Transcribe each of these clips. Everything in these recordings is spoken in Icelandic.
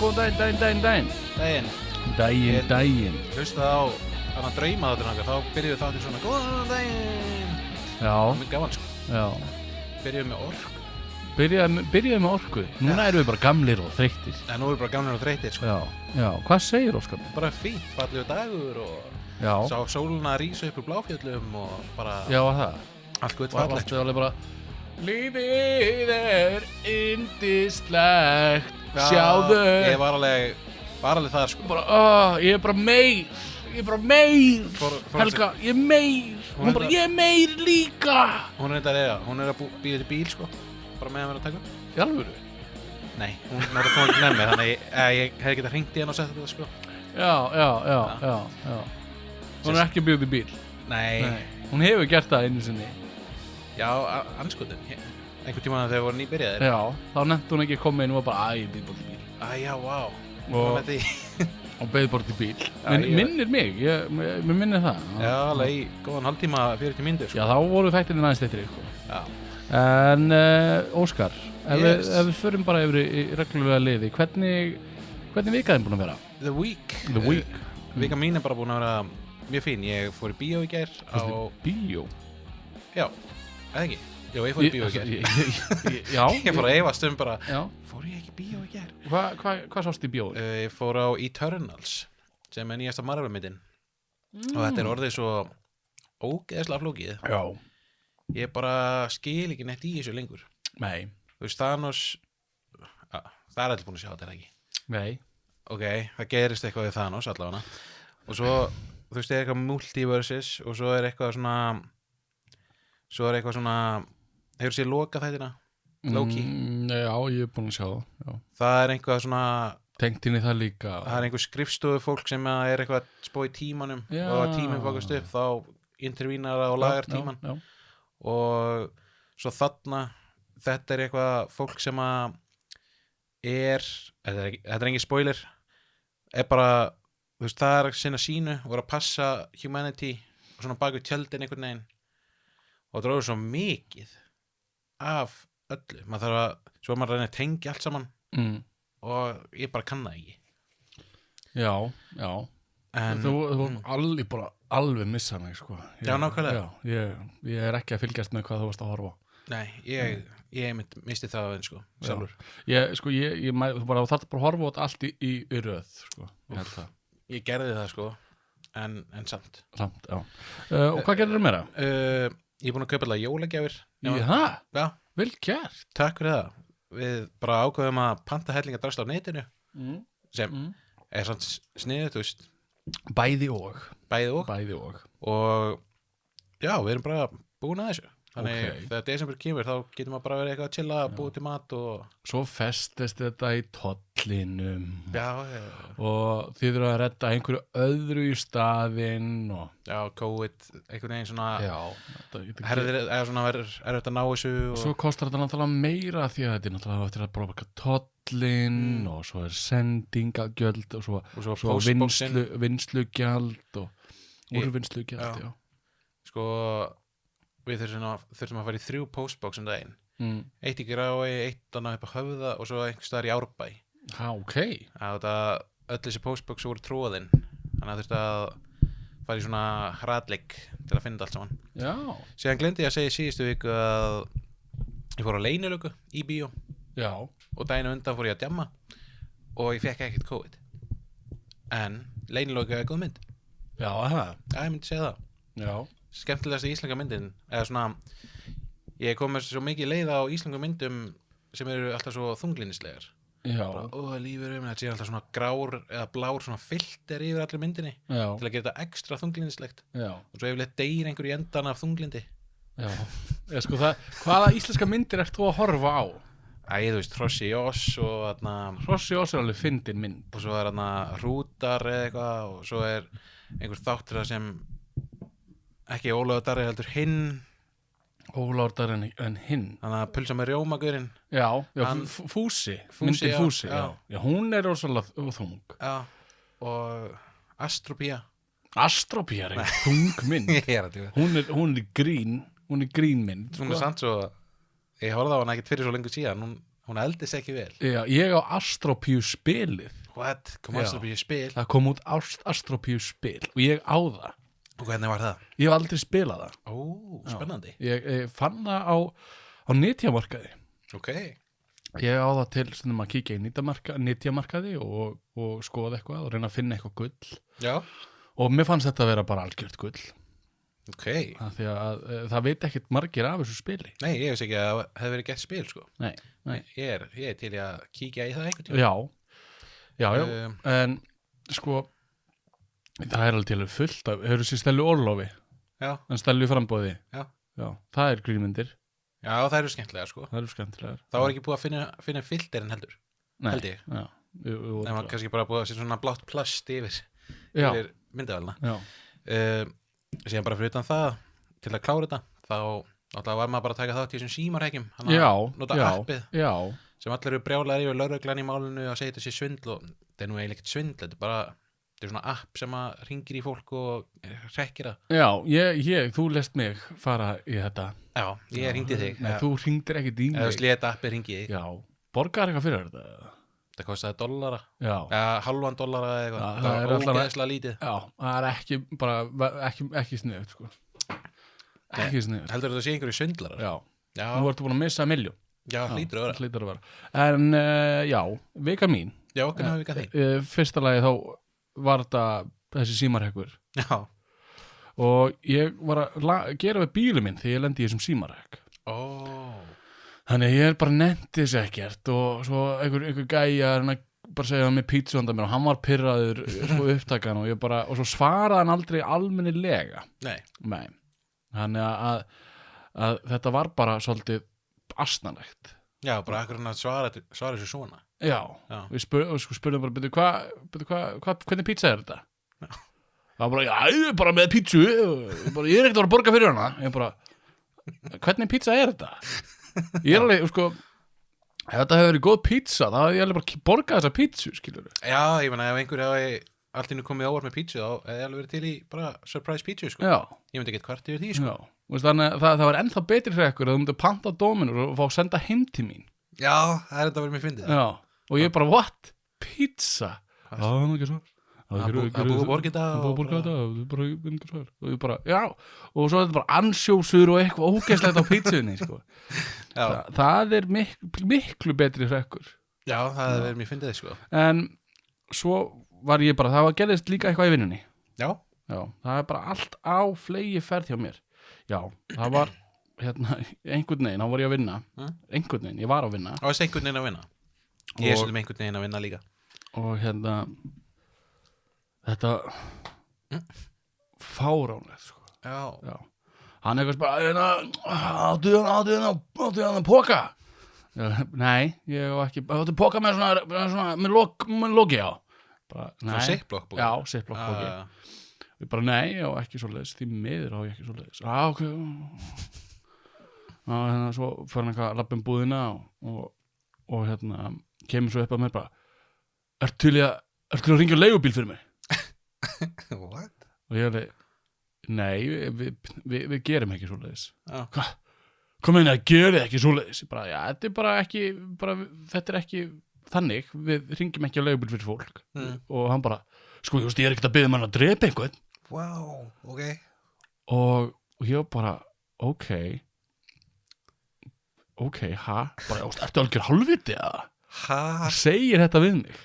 góðan daginn. Daginn. Hlusta á hana drauma þáttur okkar, þá byrjuðum við þáttur svona góðan daginn. Já. Mjög gaman sko. Já. Byrjuðum með orku. Byrjuðum með orku. Núna erum við bara gamlir og þreyttir. En nú erum við bara gamlir og þreyttir sko. Já. Hvað segir Óskar? Bara fínt, fallegur dagur og sá sóluna rísa upp úr Bláfjöllum og bara Já, það. allt gutt fallegt. Varstu alveg bara lífið yndislegt. Sjáðu. Ég var alveg þar sko. Ég er bara meir. Helga, ég er meir. Hún bara, ég er meir líka. Hún er að býða til bíl sko. Bara meðan við erum að taka. Í alvöru? Nei, hún er að koma ekki nefn mér, þannig að ég hef getað hringt í hann og sett þetta sko. Já. Hún er ekki að býða til bíl. Nei. Hún hefur gert það einu sinni. Já, anskotin. Einhvern tímann þegar við vorum nýbyrjaðir. Já, þá nefndi hún ekki að koma inn og var bara, ég býð bort í bíl. Já, vá. Og beið bort í bíl. Minnir mig, mér minnir það. Já, alveg í góðan hálftíma, 40 mínútur sko. Já, þá voru þættirinn aðeins styttri sko. Já. En Óskar, ef við förum bara yfir í reglulega liði, hvernig vikaðin búin að vera? The week. Vika mín er bara búin að vera mjög fín. Ég fór í bíó í gær á... Bíó? Já, eða ekki? Jú, ég fór í bíó í gær. Já. Ég fór að efast bara, já. Fór ég ekki í bíó í gær? Hvað sást í bíó? Ég fór á Eternals, sem er nýjasta Marvel-myndin. Og þetta er orðið svo ógeðslega flókið. Já. Ég bara skil ekki neitt í þessu lengur. Nei. Þú veist, Thanos, það er allir búin að sjá þetta, ekki? Nei. Ok, það gerist eitthvað við Thanos allavega. Og svo, þú veist, eitthvað multiverses og svo er eitthvað svona, hefur séð Loka þættina? Loki? Já, ég er búin að sjá það. Já. Það er eitthvað svona... Tengt inn í það líka. Það er einhver skrifstofufólk sem er eitthvað að spá í tímanum og að tíminn fokast upp, þá intervínar það og lagar tíman. Já. Og svo þarna, þetta er eitthvað fólk sem að þetta er engin spoiler, er bara, þú veist, það er að sinna sínu og er að passa humanity og svona bak við tjöldin einhvern veginn og það dróður svo mikið af öllu, maður þarf að svo er maður að reyna að tengja allt saman og ég bara kann það ekki. Já. En þú alveg missa mig sko. Já, nákvæmlega. Ég er ekki að fylgjast með hvað þú varst að horfa á. Nei, ég misti það að sko, sjálfur. Þú bara þarf bara að horfa á allt í röð sko. Ég gerði það sko, en samt. Já. Og hvað gerðir þú meira? Ég er búin að kaupa allavega jólagjafir. Já, vel gert. Takk fyrir það. Við bara ákveðum að panta hellinga drasl á netinu sem er svona sniðut, þú veist. Bæði og. Og já, við erum bara búin að þessu. Þannig þegar desember kemur þá getum við bara verið eitthvað að chilla, búið til mat og... Svo festist þetta í tollinum. Já. Og þið eru að redda einhverju öðru í staðinn og... Já, COVID, einhvern veginn svona... Já. Eða svona verður erfitt að ná þessu og... Svo kostar þetta náttúrulega meira því að þetta er náttúrulega eftir að bróka tollin og svo er sendingagjöld og svo vinslugjald og úrvinnslugjald, já. Sko... Við þurfum að fara í 3 postbox daginn. Eitt í Grái, eitt annað upp á Höfða og svo einhvers staðar í Árbæ. Ok. Öll þessi postbox voru tróðin. Þannig að þurfti að fara í svona hratleik til að finna allt saman. Já. Síðan glemdi ég að segja í síðustu viku að ég fór á leynilöku í bíó. Já. Og daginn undan fór ég að djamma og ég fekk ekkert COVID. En leynilöku er góð mynd. Já, það. Já, ég myndi segja það. Já. Skemmtilegasta íslenska myndin eða svona, ég kom með svo mikið leið á íslenska myndum sem eru alltaf svo þunglindislegar. Já. Lífur þetta sé alltaf svona grár eða blár svona filter yfir allir myndinni. Já. Til að gera þetta ekstra þunglindislegt. Já. Og svo yfirleitt deyr einhver í endan af þunglindi. Já. Sko hvaða íslenska myndir ert þú að horfa á? Þú veist, Hrossi í Oss og þarna... Hrossi í Oss er alveg fyndin mynd. Og svo er þarna Hrútar eða eitthvað og svo er einhver þáttur sem ekki Ólafur Darri heldur Hinn. Ólafur Darri en Hinn. Þannig að pulsa með rjómagurinn. Já, Fúsi. Myndin Fúsi, já. Já, hún er rosalega þung. Já, og Astropía. Astropía er ekki þung mynd. Hún er grín mynd. Hún er samt svo, ég horfði á hana ekkert fyrir svo lengur síðan. hún eldist ekki vel. Já, ég á Astropíu spilið. What? Kom Já. Astropíu spil? Það kom út Astropíu spil og ég á það. Og hvernig var það? Ég hef aldrei spilað það. Ó, spennandi. Ég fann það á netjamarkaði. Ok. Ég á það til stundum að kíkja í netjamarkaði og skoða eitthvað og reyna að finna eitthvað gull. Já. Og mér fannst þetta að vera bara algjört gull. Ok. Því að það veit ekkert margir af þessu spili. Nei, ég veist ekki að það hefði verið gett spil, sko. Nei. Ég er til að kíkja í það einhvern tíma. Já. En sko, það er alveg til fullt af, hefur þessi Stellu Orlofi, Já. en Stellu í frambóði. Já. Það er grínmyndir. Já, það eru skemmtilega, sko. Það eru skemmtilegar. Það var ekki búið að finna filterinn heldur. Nei. Held ég. Já. Það var kannski bara búið að setja svona blátt plast yfir myndavælna. Já. Síðan bara fyrir utan það, til að klára þetta, þá alltaf var maður bara að taka þátt í þessum símarhækjum. Nota appið. Já. Sem allir eru brjálæðir yfir lögreglan í málinu að segja þetta sé svindl og þetta er nú eiginlega ekkert svindl, þetta er svona app sem að ringir í fólk og hrekkir það. Já, þú lest mig fara í þetta. Já, ég hringdi þig. Nei, þú hringdir ekkert í mig. Eða slétt appið hringi þig. Já, borgar eitthvað fyrir þetta? Það kostaði $1. Já. Halvan $1 eða eitthvað. Já, það var ógeðslega lítið. Já, það er ekki bara, ekki sniðugt, sko. Ekki sniðugt. Heldur þetta sé einhverju svindlarar? Já. Nú ertu búin að missa milljón. Já, hlýtur að vera. En, já, vika mín. Já, hvernig hafa vika þig? Fyrsta lagi þá var þetta þessi símarhekkur. Já. Og ég var að gera við bílum minn þegar ég lendi í þessum símarhekk. Þannig ég bara nefndi þessu ekkert og svo einhver gæja bara segja með pítsu handa mér og hann var pirraður sko upptakan og og svo svaraði hann aldrei almennilega. Nei. Þannig að þetta var bara svolítið asnalegt. Já, bara akkur hann að svara þessu svona. Já. Við spurðum bara, hvernig pítsa er þetta? Já. Það var bara, ég er bara með pítsu, ég er ekkert að vera að borga fyrir hana. Ég bara, hvernig pítsa er þetta? Ég er alveg, sko, ef þetta hefur verið góð pítsa, þá hefði ég alveg bara borgað þessa pítsu, skilur við. Já, ég meina, ef einhver hefði allt innu komið óvart með pítsu, þá hefði alveg verið til í bara surprise pítsu, sko. Já. Ég myndi ekki hvart yfir því, sko. Já, þannig að það var ennþá betri hrekkur að þú myndi panta Dominur og fá að senda heim til mín. Já, það er þetta verið mér fyndið. Já, og ég bara, what? Pizza? Já, það er ekki svo. Það búið að borga þetta og ég bara, já, og svo er þetta bara ansjósur og eitthvað ógeðslegt á pítsunni, sko. Það er miklu betri hrekkur. Já, það er verið mér fyndið, sko. En svo var ég bara, það gerðist líka eitthvað í vinnunni. Já, það er bara allt á flegi ferð hjá mér. Já, það var einhvern veginn, þá var ég að vinna. Einhvern veginn, ég var að vinna. Það var einhvern veginn að vinna. Ég er svolítið einhvern veginn að vinna líka. Og þetta fáránlegt, sko. Já. Hann eitthvað bara, áttu hann að póka? Nei, ég hef ekki, áttu póka með svona með loki á. Svona Ziploc póki? Já, Ziploc póki. Ég bara, nei, ég hef ekki svoleiðis, því miður á ég ekki svoleiðis. Ok. Svo fyrir hann eitthvað lappum búðina og kemur svo upp að mér bara, ertu til að ringja leigubíl fyrir mig? What? Og ég hefði, nei, við gerum ekki svoleiðis. Hvað? Hvað meina, gerið ekki svoleiðis? Bara, já, þetta er bara ekki, þetta er ekki þannig, við ringjum ekki á leigubíl fyrir fólk. Og hann bara, sko, ég er ekkert að biðja hann að drepa einhvern. Wow, ok. Og ég bara, ok, ha? Bara, ertu algjör hálfviti eða? Ha? Segir þetta við mig?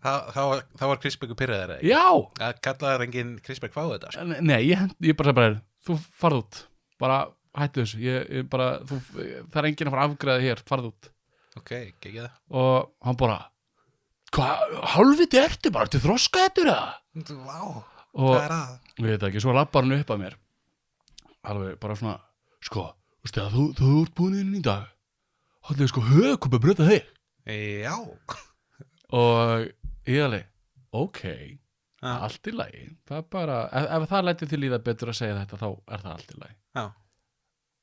Það var Kristberg pyrraðar eða? Já! Það kallaði enginn Kristberg fá þetta, sko. Nei, ég bara, þú farð út. Bara hættu þessu. Ég bara, það er enginn að fara að afgræða hér, farð út. Ok, ekki það. Og hann bara, hvað, hálfviti ertu bara, ertu þroskaðettur eða? Vá, hvað er það? Ég veit ekki, svo lappar hann upp að mér. Alveg bara svona, sko, veistu að þú ert búin inn í dag. Hann er sko höfkup að brjóta þig. Já. Og ég alveg, ok, allt í lagi. Það er bara, ef það lætur til í það betur að segja þetta, þá er það allt í lagi. Já.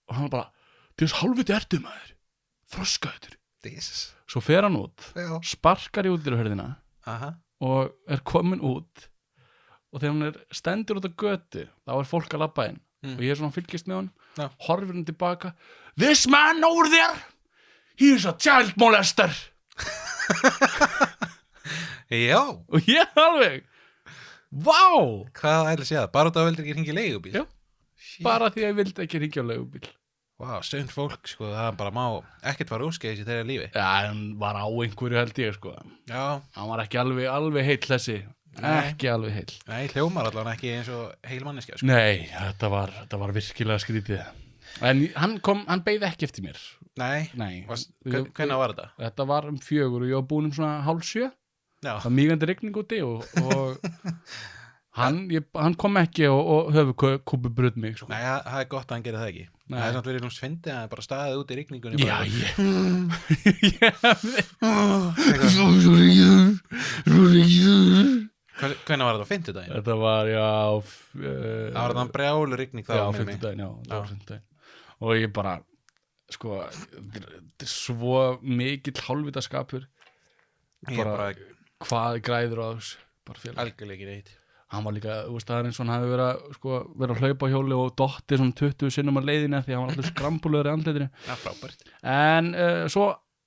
Og hann bara, þess hálfviti ertu maður, þroskaður. Jesus. Svo fer hann út, sparkar í útidyrahurðina og er komin út og þegar hann stendur út á götu, þá er fólk að labba inn og ég er svona fylgist með hann, horfir hann tilbaka, this man over there, he's a child molester. Já, Og ég alveg, vá, hvað ætla að segja það? Bara þú vildir ekki hringja í leigubíl? Já. bara því að ég vildi ekki hringja á leigubíl. Vá, sund fólk, sko, það bara má ekkert fara úrskeiðis í þeirra lífi. Já, hann var á einhverju held ég, sko. Já, Hann var ekki alveg heill þessi. Nei. Ekki alveg heill. nei, hljómar allan ekki eins og heil manneskja, sko. Nei, þetta var virkilega skrítið. En hann beið ekki eftir mér. Nei, Nei. hvenær var þetta? Þetta var 4 og ég var búinn svona 6:30. Já, Það var mýgandi rigning úti og hann kom ekki og höfuðkúpu bröð mig, sko. nei, það gott að hann gerir það ekki. Nei. Það samt verið svindið að það er bara staðið út í rigningunni. Já, Hvenær var þetta? 50 daginn? Þetta var, Það var þann brjálu rigning þá. Já, minnir mig. 50 daginn, já, það var 50 daginn. Og ég bara, sko, þetta er svo mikill hálfvitaskapur. Ég bara Hvað græður á þessu? Bara félag. algjörlega ekki neitt. Hann var líka, þú veist, það er eins og hann hafi verið að hlaupa á hjóli og dotti svona 20 sinnum á leiðina því að hann var alltaf skrambulegur í andlitinu. Já, frábært. En svo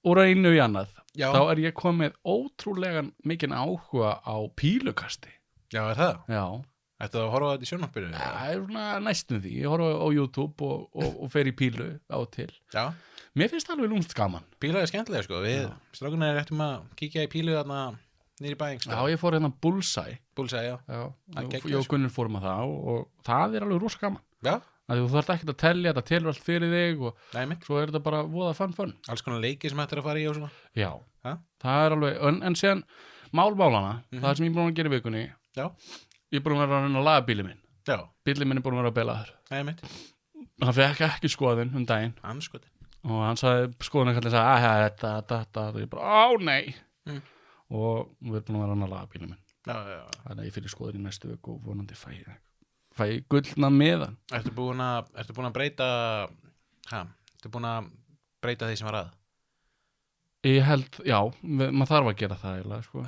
úr einu í annað, Já, þá er ég komið ótrúlega mikinn áhuga á pílukasti. já, er það? Já, Ættu að horfa á þetta í sjónvarpinu? það er svona næstum því. Ég horfa á YouTube og fer í pílu á og til. Já, Mér finnst það alveg lúmst gaman. píla er skemmtilega, sko. Við strákunar réttum að kíkja í pílu þarna nýri bæing, Já, ég fór hérna Bullseye. Búlsæði, já. Já, Það geggjað, ég og Gunnur fórum að það og það er alveg rosa gaman. Já, Að þú þarft ekkert að telja, þetta telur allt fyrir þig og nei, mitt. svo er þetta bara voða fun. Alls konar leiki sem hættir að fara í og svona. Já, Ha? það er alveg, en síðan málmálana, það sem ég er búin að gera í vikunni, Já, ég er búin að vera að reyna að laga bílið minn. já, Bílið minn er búin að vera að bela þar. nei, mitt. Hann fekk ekki skoðun daginn Anskotin. og hann sagði, skoðunarkallinn sagði, þetta, og ég bara, á nei. Og við erum búin að vera að laga bílið minn. Já, já, já. Þannig að ég fyrir skoðun í næstu viku og vonandi fæ gullna meðan. Ertu búin að breyta, ertu búin að breyta því sem var að? Ég held, já, maður þarf að gera það eiginlega, sko.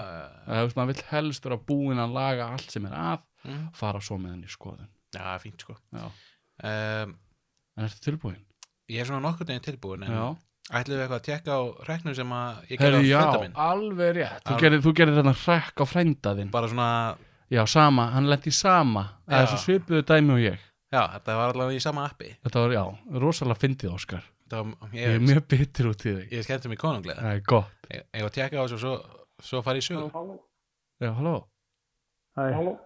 Maður vill helst vera búinn að laga allt sem er að, fara svo með hann í skoðun. Já, fínt, sko. Já. Um, En ertu tilbúinn? ég er svona nokkur deginn tilbúin, en Já. ætlum við eitthvað að tekka á hrekknum sem að ég gerði á Já, frænda minn? alveg rétt. Þú gerir þarna hrekk á frænda þinn. Bara svona, Já, sama, hann lenti í sama. Það er Já. svo svipuðu dæmi og ég. já, þetta var allavega í sama appi. Þetta var, já, rosalega fyndið, Óskar. Þetta var, Ég er mjög bitur út í þig. ég skemmti mig konunglega. Það er gott. Ég var að tekka á þessu og svo fara í sög. Já, halló. Hæ.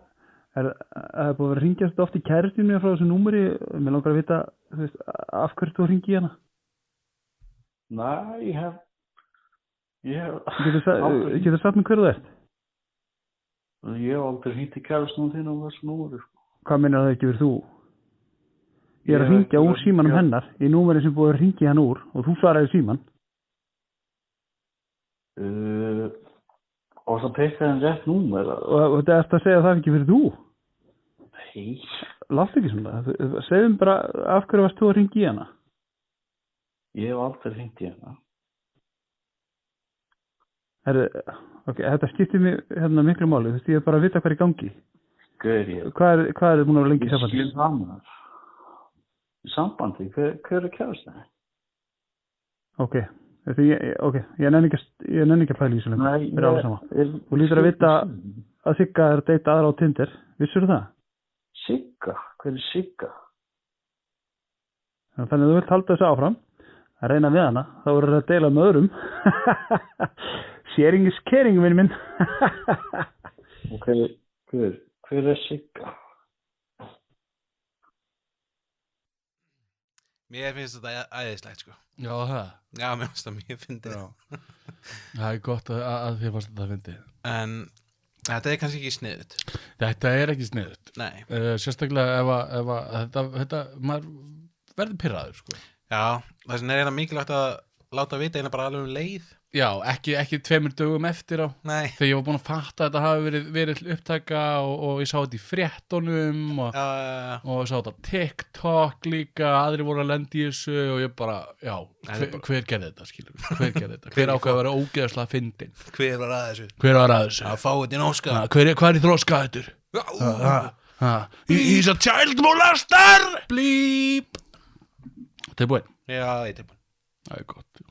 Það er búið að vera hringjast oft í kæristinu mér frá þessu númeri. Mér langar að vita, þú veist, af hverju þú hringi í hana. Nei, ég hef Getur sagt mér hver þú ert? Ég hef aldrei hringt í kærastunum þín á þessu númeri, sko. Hvað meinar það ekki verið þú? Ég er að Ég- hringja úr símanum ég- hennar í númeri sem búið að hringja hann úr og þú svaraði síman. Og það pekkaði hann rétt númer. Og þetta er að segja að það er ekki verið þú. Nei, Láttu ekki svona. Segðum bara af hverju varst þú að hringi í hana. ég hef aldrei hringt í hana. Ok, þetta skiptir mig hérna miklu máli. Þú veist, ég er bara að vita hvað er í gangi. Gauður ég. Hvað er búin að vera lengi í Ég sambandi? skil það með þar. Í sambandi, hver er kærastan? Ok, ég nenni ekki að pæla í þessu lengur. Nei, Mér er alveg sama. Þú lítur að vita að Sigga er að deyta aðra á Tinder. Vissur það? Sigga? Hver er Sigga? Þannig að þú vilt halda þessu áfram að reyna við hana, þá verður það að deila með öðrum. Sharing is caring, minn minn. Og hver er Sigga? Mér finnst þetta æðislegt, sko. Já, það. Já, mér finnst það mjög fyndið. Það er gott að þér fannst þetta fyndið. En þetta er kannski ekki sniðut. Þetta er ekki sniðut. Nei. Sérstaklega ef að þetta, maður verður pirraður, sko. Já, þess vegna er þetta mikilvægt að láta vita eina bara alveg leið. Já, ekki 2 dögum eftir á. Nei. Þegar ég var búin að fatta að þetta hafi verið upptaka og ég sá þetta í fréttunum og ég sá þetta á TikTok líka, aðri voru að lenda í þessu og ég bara, já, hver gerði þetta, skilur? Hver gerði þetta? Hver ákvað að vera ógeðslega fyndin? Hver var að þessu? Hver var að þessu? Að fá þetta í nóska. Hvað er í þroska þetta? He's a child molester! Blíp. Þetta er búinn. Já, ég er tilbúin. Það er gott.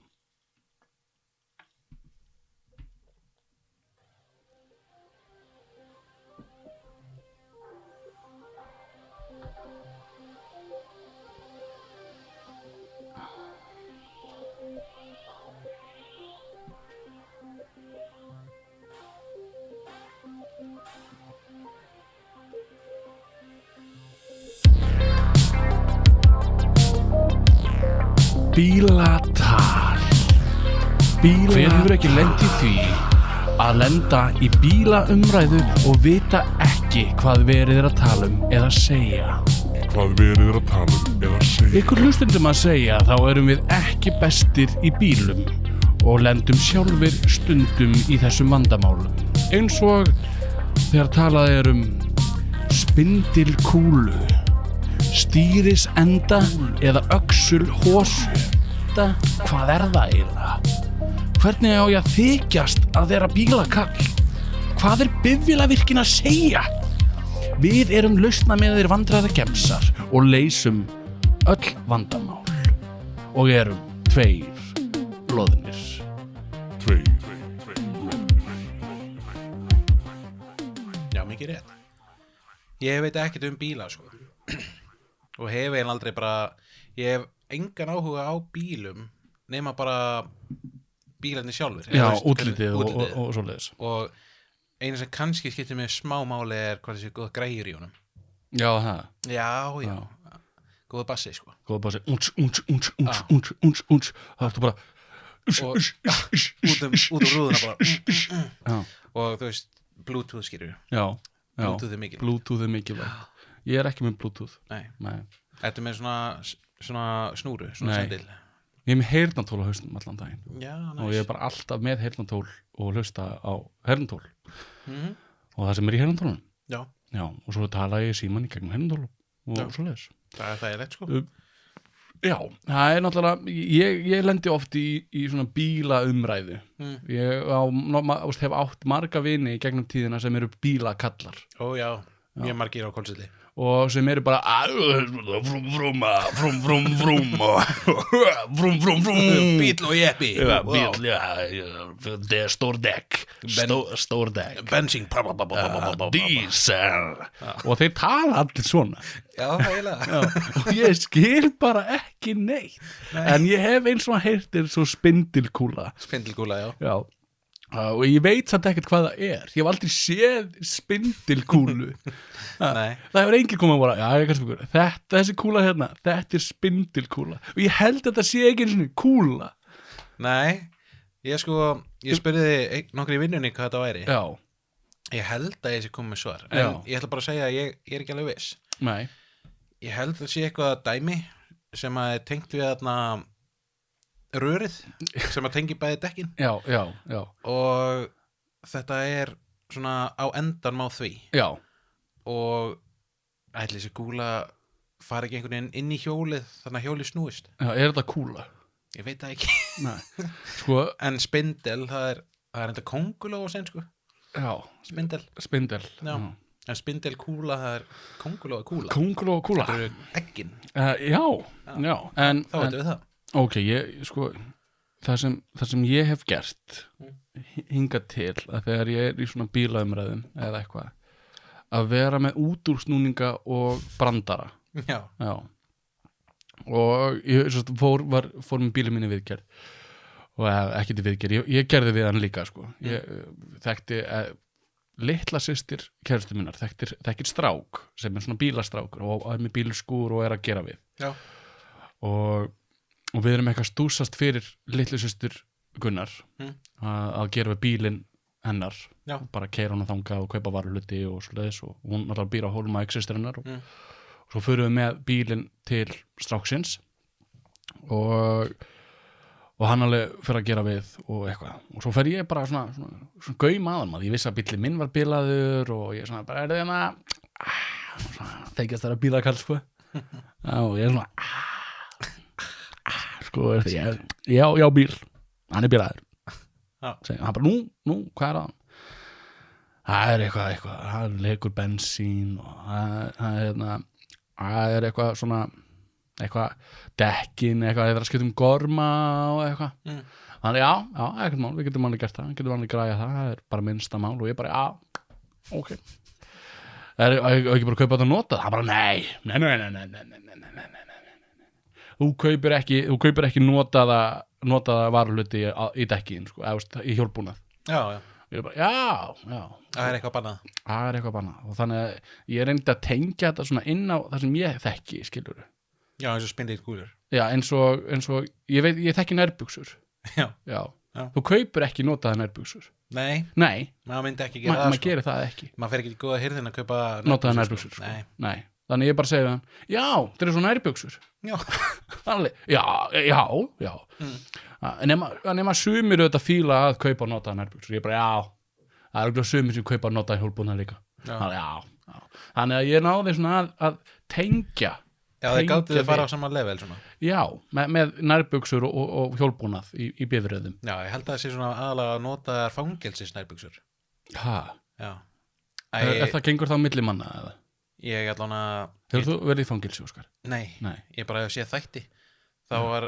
Bílatal. Hver hefur ekki lent í því að lenda í bílaumræðu og vita ekki hvað verið er að tala um eða segja? Ykkur hlustendum að segja þá erum við ekki bestir í bílum og lendum sjálfir stundum í þessum vandamálum. Eins og þegar talað er spindilkúlu, stýrisenda eða öxulhosu. Hvað er það eiginlega? Hvernig á ég að þykjast að vera bílakall? Hvað er bifvélavirkin að segja? Við erum lausnameðir vandræðagemsar og leysum öll vandamál og erum tveir loðnir. Já, mikið rétt. Ég veit ekkert bíla, sko. Og hef eiginlega aldrei bara, ég hef engan áhuga á bílum nema bara bílarnir sjálfur. Já, útlitið og svoleiðis. Og einu sem kannski skiptir mig smá máli er hvað þessi góða græjur í honum. Já, það. Já. Góða bassi, sko. Góða bassi. Unch. Það ertu bara og út rúðuna bara. Og þú veist, Bluetooth skilur. Já. Bluetooth er mikilvægt. Ég er ekki með Bluetooth. Nei. Þetta með svona snúru, svona sendil. Ég er með heyrnartól á hausnum allan daginn. Já, og ég er bara alltaf með heyrnartól og hlusta á heyrnartól. Og það sem er í heyrnartólunum. Já, og svo tala ég síman í gegnum heyrnartól og svoleiðis. Það er þægilegt, sko. Já, það er náttúrulega, ég lendi oft í svona bílaumræðu. Ég hef átt marga vini í gegnum tíðina sem eru bílakallar. Ó já, mjög margir á konsulti. Og sem eru bara vrum bíl og jeppi det er stór dekk bensín diesel og þeir tala allir svona. Já, eiginlega. Og ég skil bara ekki neitt. En ég hef eins og heyrtir svo spindilkúla, já. Og ég veit samt ekkert hvað það er. Ég hef aldrei séð spindilkúlu. Nei. Það hefur enginn komið að bara, þessi kúla hérna, þetta er spindilkúla. Og ég held að þetta sé ekki eins og kúla. Nei, ég spurði nokkri í vinnunni hvað þetta væri. Já. Ég held að ég sé komið með svar. En ég ætla bara að segja að ég er ekki alveg viss. Nei. Ég held að sé eitthvað dæmi sem að er tengt við þarna rörið sem að tengi bæði dekkin. Já. Og þetta er svona á endan á því. Já. Og ætli þessi kúla fari ekki einhvern veginn inn í hjólið þannig að hjólið snúist. Já, er þetta kúla? Ég veit það ekki. Nei. Sko. En spindel, það er enda kónguló á sænsku. Já. Spindel. Já. En spindelkúla, það er kónguló kúla. Kónguló kúla. Það eru eggin. Já. En þá veitum við það. Ok, það sem ég hef gert hingað til að þegar ég er í svona bílaumræðum eða eitthvað að vera með útúrsnúninga og brandara. Já. Og ég fór með bílum minni viðgerð og ekki til viðgerð, ég gerði við hann líka, sko. Ég þekkti litla systir kærustu minnar, þekkir strák sem er svona bílastrákur og er með bílskúr og er að gera við. Já. Og við erum eitthvað stúsast fyrir litlu systur Gunnar að gera við bílinn hennar. Já. Bara keyra hana þangað og kaupa varuluti og svoleiðis og hún alltaf býr á Hólma systir hennar og svo förum við með bílinn til stráksins og hann alveg fyrir að gera við og eitthvað og svo fer ég bara svona gaum aðan maður. Ég vissi að bíllinn minn var bílaður og ég svona bara þykjast það að bílakall, sko. Og ég er svona já, bíl, hann er bílaður. Hann bara, nú, hvað er það? Það er eitthvað, hann leikur bensín og það er eitthvað svona, dekkin, það er að skipta gorma og eitthvað. Þannig, já, ekkert mál, við getum alveg gert það, getum alveg græja það er bara minnsta mál og ég bara, ok. Það er ekki bara að kaupa þetta notað, hann bara, nei. Þú kaupir ekki notaða varuluti í dekkin, sko, eða í hjólbúnað. Já. Ég er bara, já. Það er eitthvað bannað. Og þannig að ég reyndi að tengja þetta svona inn á það sem ég þekki, skilurðu. Já, eins og spindilkúlur. Já, eins og ég þekki nærbuxur. Já. Þú kaupir ekki notaða nærbuxur. Nei, Nei, maður myndi ekki gera það maður gerir það ekki. Maður fer ekki í góða hirðin að kaupa Notaða nærbuxur, sko. Nei. Þannig ég bara segi við hann, já, það er svo nærbuxur. Já. Þannig, já. Nema sumir auðvitað fíla að kaupa notaða nærbuxur. Ég bara, já, það er auðvitað sumir sem kaupa notaða hjólbúna líka. Þannig, já. Þannig að ég náði svona að tengja. Já, þeir gáttu þið fara á sama level svona. Já, með nærbuxur og hjólbúnað í bifröðum. Já, ég held að það sé svona aðalega að nota fangelsis nærbuxur. Ha? Já. Er það gengur þá milli manna eða? Ég allan að... Hefur þú verið í fangelsi, Óskar? Nei, ég bara hef séð þætti. Þá var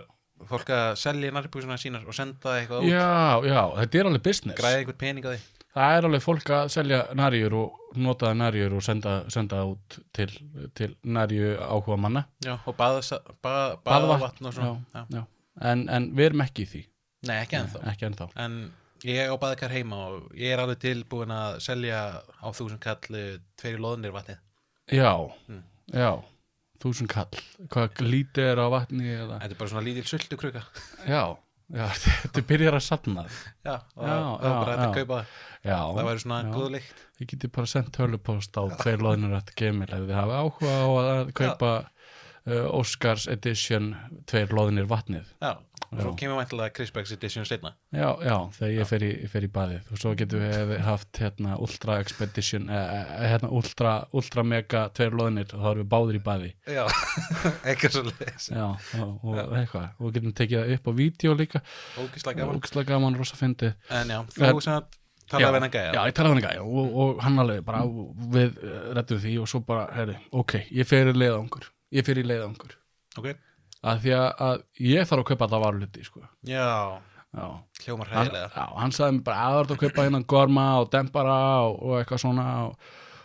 fólk að selja nærbuxuna sínar og senda eitthvað út. Já, þetta er alveg business. Græði einhvern pening á því. Það er alveg fólk að selja nærjur og notaða nærjur og senda út til nærju áhuga manna. Já, og baðvatn og svona. Já. En við erum ekki í því. Nei, ekki ennþá. En ég á baðkar heima og ég er alveg tilbúin að selja á 1000 kall 2 loðnir vatnið. Já, 1000 kall. Hvað lítið er á vatni eða? Þetta er bara svona lítil sultukruka. Já, þetta byrjar að safna. Já, og það er bara hægt að kaupa það. Já, það væri svona góð lykt. Þið getið bara sendt tölupost á 2 loðnir eftir Gmail ef þið hafa áhuga á að kaupa Oscars Edition 2 loðnir vatnið. Já, og svo kemur væntanlega Crispbags Edition seinna. Já, þegar ég fer í baðið og svo getum við haft Ultra Expedition Ultra Mega 2 loðnir og þá erum við báðir í baði. Já, eitthvað svo leiðis. Já, og eitthvað og getum tekið það upp á vídeo líka. Ógeðslega gaman, rosa fyndið. En já, þú sem að talaði við hennan gæja. Já, ég talaði við hennan gæja og hann alveg bara við rettum því og svo bara, ok, ég fer í leiðangur. Ok. Að því að ég þarf að kaupa alltaf varuluti, sko. Já. Hljómar hræðilega. Já, hann sagði mér bara að kaupa hérna gorma og dempara og eitthvað svona og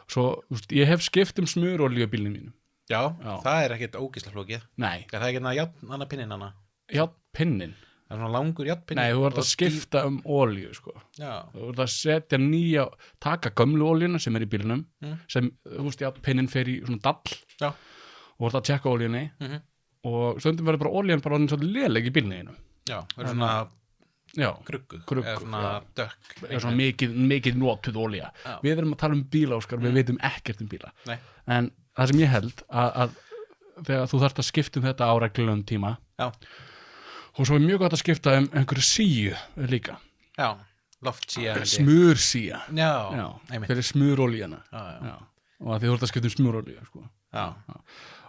svo, ég hef skipt smurolíu á bílnum mínum. Já, það er ekkert ógeðslega flókið. Nei. Það er ekki annar pinnin hana. Járnpinnin? Það er svona langur járnpinnin. Nei, þú verður að skipta olíu, sko. Já. Þú verður að setja nýja, taka gömlu olíuna sem er í bílnum, sem, járnpinnin fer í svona dall. Já. Og verður að tjekka olíunni og stundum verður bara olíun bara svolítið léleg í bílnum. Já, verður svona gruggu. Eða svona dökk. Eða svona mikið notuð olía. Við erum að tala bíla, Óskar, við veitum ekkert bíla. Nei. En það sem ég held að þegar þú þarft að skipta þetta á reglulegum tíma. Já. Og svo er mjög gott að skipta einhverju síu líka. Já, loftsía. Smursía. Já, fyrir smurolíuna. Já. Og að þið þurft að skipta smurolíu, sko. Já.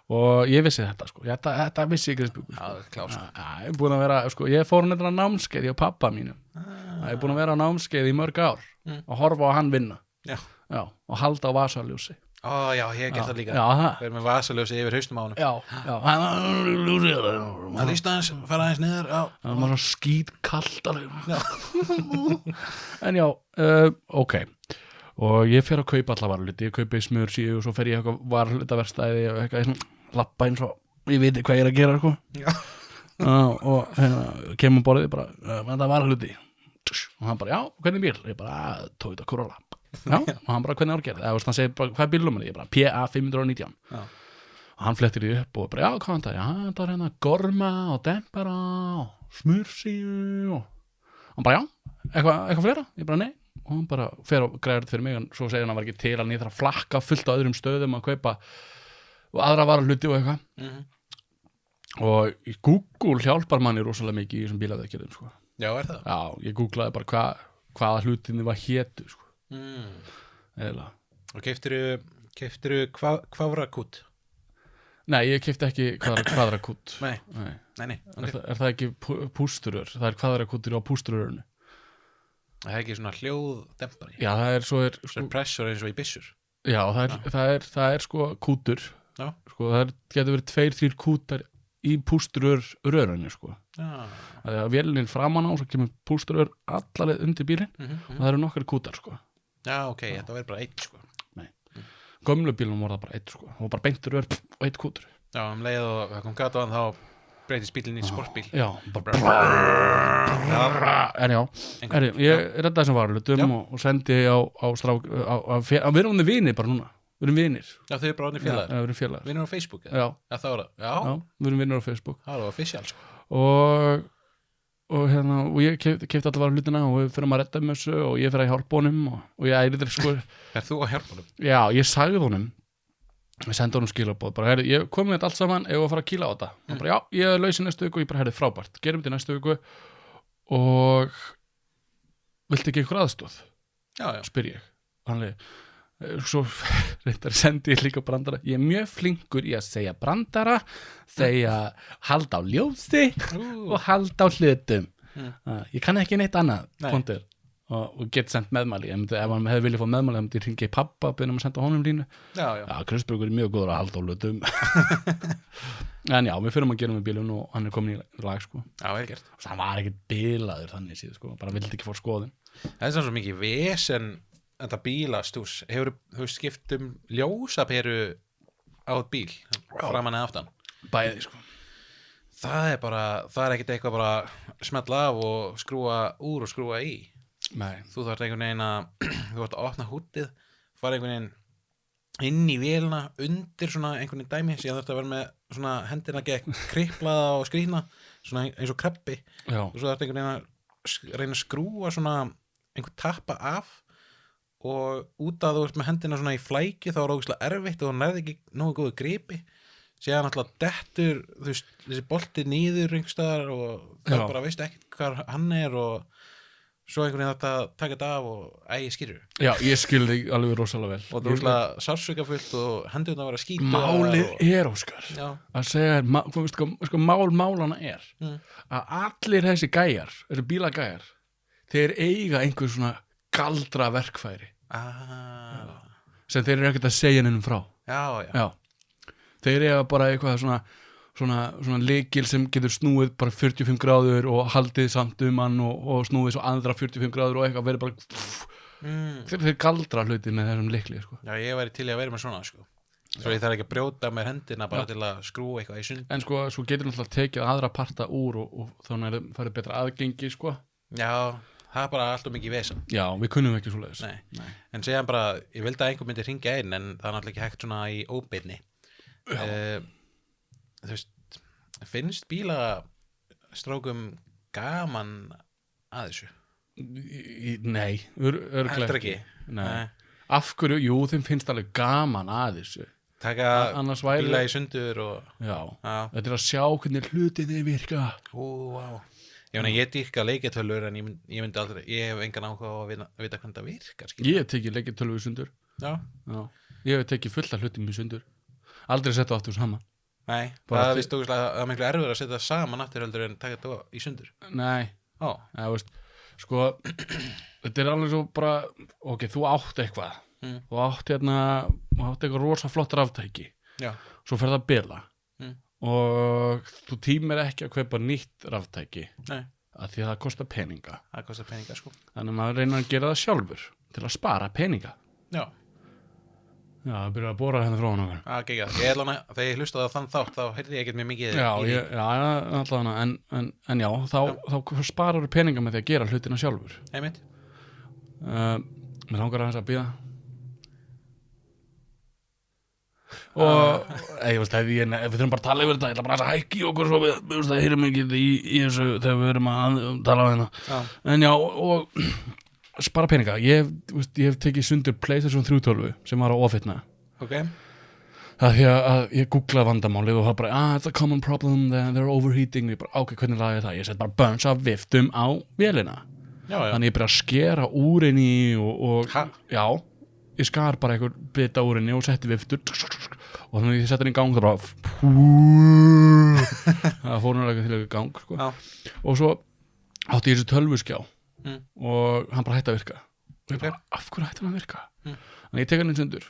Og ég vissi þetta, sko. Þetta vissi ég ekki þessu. Já, klár, sko. Ég er búin að vera, sko, ég fór nefnilega námskeið hjá pappa mínum. Ég er búin að vera á námskeið í mörg ár og horfa á hann vinna. Já. Og halda á vasaljósi. Já, ég hef gert það líka. Það er með vasaljósi yfir haustum á hann. Já. Það líst aðeins, fara aðeins niður. Það var svona skítkallt alveg. En já, ok. Og ég fer að kaupa alla varluti. Ég kaupi smursíu og svo fer ég eitthvað varlutaverstæði og eitthvað lappa eins og ég veit hvað ég er að gera, sko. Já. Og kemur borðið bara, þetta varluti. Og hann bara, já, hvernig bíl? Ég bara, Toyota Corolla. Já, og hann bara, hvernig árgerð? Eða hann segir bara, hvað er bílnúmerið? Ég bara, PA 519. Já. Og hann flettir því upp og bara, já, hvað er það? Já, þetta er hérna gorma og dempara og smursíu og hann bara, já, eitthvað fleira? Ég bara, nei. Og hann bara fer og græður þetta fyrir mig og svo segir hann að var ekki til að ég þarf að flakka fullt á öðrum stöðum að kaupa og aðra varahluti og eitthvað. Og Google hjálpar manni rosalega mikið í þessum bílaviðgerðum, sko. Já, er það? Já, ég googlaði bara hvaða hlutinni var hétu, sko. Eða. Og keyptiru kvafrakút? Nei, ég keypti ekki kvadrakút. Nei. Okay. Er það ekki pústurur? Það er kvadrakútur á pústururinu. Það er ekki svona hljóðdempari? Já, það er svo er pressur eins og í byssur. Já, það er sko kútur. Já. Sko, það getur verið 2-3 kútar í pústururörunni, sko. Já. Það er vélinin framan á, svo kemur pústurur allarleið undir bílinn og það eru nokkar kútar, sko. Já, ok, þetta verður bara 1, sko. Nei. Gömlu bílunum voru það bara 1, sko. Það var bara beintur ör og 1 kútur. Já, leið og það kom gata á hann þá breytist bílinn í sportbíl. Já, bara en já, ég reddaði þessum varulutum og sendi á verðandi vini bara núna. við erum vinir. Já, þau eru bara orðnir Já, félagar. við erum félagar. Vinnur á Facebook, eða? Já, Já, það var það. já, Já, við erum vinir á Facebook. það var official, sko. Og hérna, og ég keypti allavega hlutina og við fyrir að redda um þessu og ég fyrir að hjálpa honum og ég æri þér sko, Er þú að hjálpa honum? já, ég sagði honum, ég sendi honum skilabóð, bara, herri, ég kom með þetta allt saman, ef að fara að kýla á þetta. Hann bara, já, ég er laus í næstu viku og ég bara, herri, frábært, gerum þetta í næstu viku og viltu ekki einhver aðstóð? Já, já. Spyr ég. Hann leið, svo reyndar sendi ég líka brandara, ég er mjög flinkur í að segja brandara, segja halda á ljósi og halda á hlutum. Ég kann ekki neitt annað, punktur. Og get sendt meðmæli, ef hann hefði viljað fá meðmæli, þá myndi ég hringa í pappa og byrja að senda honum línu. Já, já. Já, Kristbergur er mjög góður að halda á hlutum. En já, við fyrir að gera með bílun og hann er komin í lag, sko. Já, vel gert. Það var ekkert bilaður þannig síðan, sko, bara vildi ekki fá skoðun. Það er svo mikið vesen þetta bílastús. Hefur þú skipt ljósaperu á bíl, framan eða aftan? Bæði, sko. Það er ekkert eitthvað bara smetla af og skrúa úr og skrúa í. Nei. Þú þarft einhvern veginn þú þarft að opna hútið, fara einhvern veginn inn í vélina undir svona einhvern veginn dæmi, síðan þarft að vera með svona hendina gegn kriplaða og skrýna, svona eins og krabbi. Já. Og svo þarft einhvern veginn að reyna að skrúa svona einhvern tappa af og út að þú ert með hendina svona í flæki þá er það ógeðslega erfitt og þú nærði ekki nógu góðu gripi. Síðan alltaf dettur þessi bolti niður einhverstaðar og það bara veistu ekkert hvar hann er og svo einhvern veginn þetta taka þetta af og ég skilur. Já, ég skil þig alveg rosalega vel. Og það er rosalega sársökafullt og hendurinn að vera skýta. Málið er, Óskar, að segja, sko, málana er að allir þessi gæjar, þessi bílagæjar, þeir eiga einhver svona galdra verkfæri sem þeir eru ekkert að segja neinum frá. Já. Þeir eiga bara eitthvað svona lykil sem getur snúið bara 45 gráður og haldið samt hann og snúið svo andra 45 gráður og eitthvað verið bara þeir galdra hluti með þessum lykli, sko. Já, ég væri til í að vera með svona, sko. Svo ég þarf ekki að brjóta með hendina bara til að skrúa eitthvað í sund. En sko, svo getur náttúrulega tekið aðra parta úr og þannig að það farið betra aðgengi, sko. Já, það er bara alltaf mikið vesen. Já, við kunnum ekki svoleiðis. Nei. En segja bara, ég vildi að einhver myndi hringja inn en það er náttúrulega ekki hægt svona í óbeinni. Þú veist, finnst bílastrákum gaman að þessu? Nei, örugglega ekki. Nei. Af hverju, jú, þeim finnst alveg gaman að þessu. Taka bíla í sundur og já, þetta er að sjá hvernig hlutinni virka. Vá. Ég dýrka leikjatölur en ég myndi aldrei, ég hef engan áhuga á að vita hvernig það virkar. Ég hef tekið leikjatölur í sundur. Já. Ég hef tekið fullt af hlutum í sundur. Aldrei setja aftur saman. Nei, það er vist ógeðslega að miklu erfiður að setja saman aftur heldur en taka þetta í sundur. Nei. Sko, þetta er alveg svo bara, ok, þú átt eitthvað. Þú átt eitthvað rosa flott raftæki. Já. Svo fer það að bila. Og þú tímir ekki að kaupa nýtt raftæki. Nei. Af því að það kostar peninga. Það kostar peninga, sko. Þannig að maður reynir að gera það sjálfur til að spara peninga. Já, það byrjar að bora hérna frá hann okkur. Þegar ég hlustaði á þann þátt þá heyrði ég ekkert mjög mikið alltaf hana en já, þá sparar peninga með því að gera hlutina sjálfur. Einmitt. Mér langar aðeins að bíða og ég veist að við þurfum bara að tala yfir þetta, ég ætla bara að hækki okkur svo við heyrum mikið í þessu þegar við erum að tala á hérna. En já, og spara peninga, ég hef tekið sundur PlayStation 312 sem var á ofitna. Ok. Það því að ég googlaði vandamálið og það bara, it's a common problem, they're overheating. Ég bara, ok, hvernig lagði það? Ég sett bara bunch af viftum á vélina. Já. Þannig ég byrja að skera úr henni og já, ég skar bara einhver bita úr henni og setti viftur og þannig ég setti henni í gang það bara það fór henni ekki til að gang, sko. Og svo átti ég þessu tölvuskjá og hann bara hætti að virka og ég bara, af hverju hætti hann að virka? Þannig ég tek hann inn sundur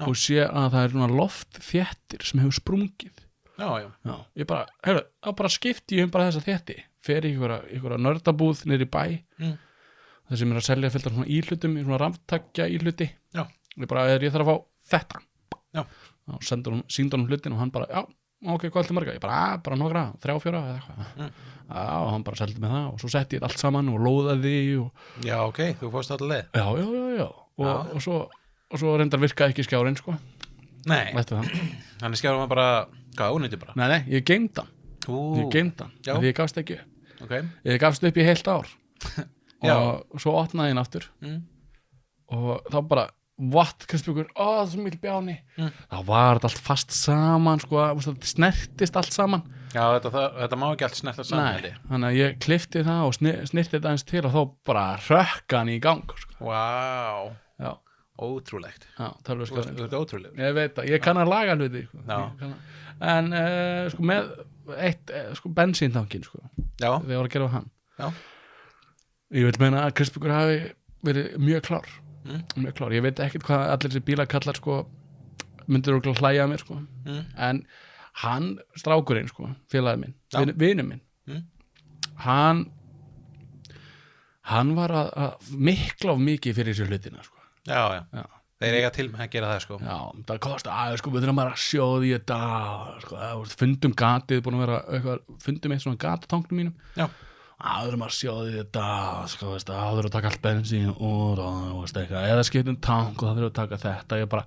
og sé að það er svona loftþéttir sem hefur sprungið. Já. Ég bara, þá bara skipti ég bara þessa þétti, fer í einhverja nördabúð niður í bæ, það sem er að selja fylgta svona íhlutum, svona raftakja íhluti. Já. Ég bara, ég þarf að fá þetta. Já. Og sýndi hún hlutin og hann bara, já, ok, hvað ætli marga? Ég bara nokkra, 3-4 eða eitthvað. Já, og hann bara seldi með það og svo setti ég þetta allt saman og lóðaði og... Já, ok, þú fórst allir leið. Já. Og svo og svo reyndar virkaði ekki skjárinn sko. Nei, Eftir það. þannig skjárum við bara hvað, ónýtti bara Nei, ég geymd hann Ég geymd hann, Já. því ég gafst ekki upp Ok, Ég gafst upp í heilt ár Já. og svo opnaði hann aftur og þá bara what, Kristbjörgur, það er svo mikil bjáni þá var þetta allt fast saman sko, það snertist allt saman já, þetta má ekki allt snerta saman held ég. þannig að ég klifti það og snirti þetta eins til og þá bara rökka hann í gang sko. Vá, Já, ótrúlegt það er Þú ert ótrúlegur Ég veit að, ég kann að laga hluti sko. Já. Ég kann en sko með eitt sko bensíntankin sko, Já, þegar ég var að gera á hann Já. Ég vil meina að Kristbjörgur hafi verið mjög klár mjög klár, ég veit ekkert hvað allir þessi bílakallar sko myndir okkur hlæja að mér sko en hann, strákurinn sko félagið minn, vinur minn hann var að mikla of mikið fyrir þessu hlutina sko. já Já. Þeir eiga til með að gera það sko Já, það kosti aðeins sko, við þurfum bara að sjóði þetta sko, fundum gatið, búin að vera eitthvað, fundum eitt svona gatatangnum mínum Já, við þurfum að sjóði þetta sko, veist, það þurfum að taka allt bensín úr og veist, eitthvað, eða skiptum tank og það þurfum að taka þetta, ég bara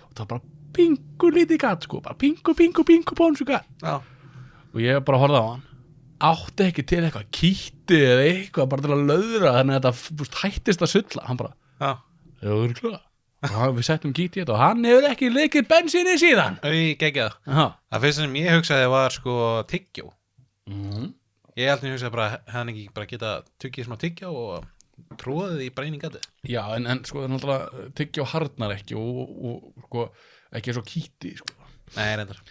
og það var bara pingu lítið gat sko, bara pingu bónsu gat já, og ég bara horfði á hann átti ekki til eitthvað kýtti eða eitthvað bara til að löðra þannig að þetta hættist að sulla hann bara, já örugglega og við settum kýtti í þetta og hann hefur ekki leikið bensíni síðan Geggjað Aha. Það fyrst sem ég hugsaði var sko tyggjó Ég held að ég hugsaði bara hann ekki bara geta tuggið smá tyggjó og tróðið í bara inn í gatið Já, en sko það er náttúrulega tyggjó harðnar ekki og sko ekki svo kýtti sko. Nei, reyndar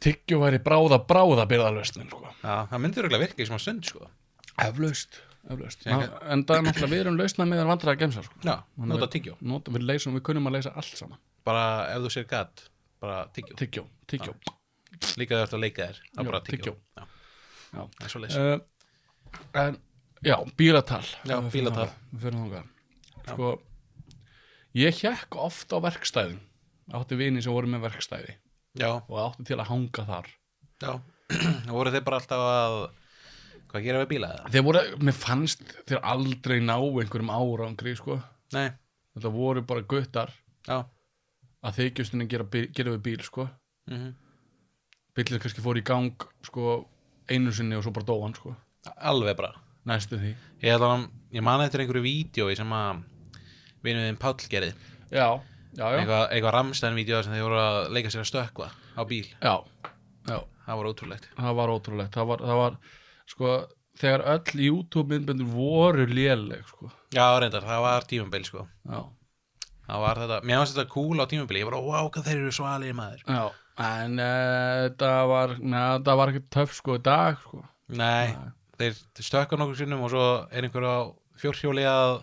Tyggjó væri bráða byrðalösnin sko. Já, það myndir örugglega virka í smá stund sko Eflaust en það er náttúrulega við erum lausnað með að vandræða gemsa sko. Já, nota tyggjó Við kunnum að leysa allt saman Bara ef þú sér gat, bara tyggjó Tyggjó Líka þau ert að leika þér, það Já, er bara tyggjó tyggjó. Já, það er svo leys En, já, bílatal Já, bílatal. Við fyrir þangað Sko, ég hékk oft á verkstæðum Átti vini sem voru með verkstæði Já, og átti til að hanga þar já Og voru þeir bara alltaf að Hvað gera við bíla eða? Þeir voru, mér fannst þeir aldrei ná einhverjum árangri, sko Nei, Þetta voru bara guttar já að þykjustunni gera við bíl, sko mm Bílinn kannski fór í gang, sko einu sinni og svo bara dóan, sko Alveg bara Næstu því Ég man eftir einhverju vídjói sem að vinuðin Páll gerði Já Eitthvað Rammstein-vídeó sem þeir voru að leika sér að stökkva á bíl Já, Það var ótrúlegt það var ótrúlegt Það var sko, þegar öll YouTube-myndböndur voru léleg, sko Já, reyndar, það var tímabil sko Já, Það var þetta, mér fannst þetta cool á tímabili Ég var wow, hvað þeir eru svalir maður já En það var ekki töff, sko, í dag, sko Nei, þeir stökka nokkur sinnum og svo er einhver á fjórhjóli að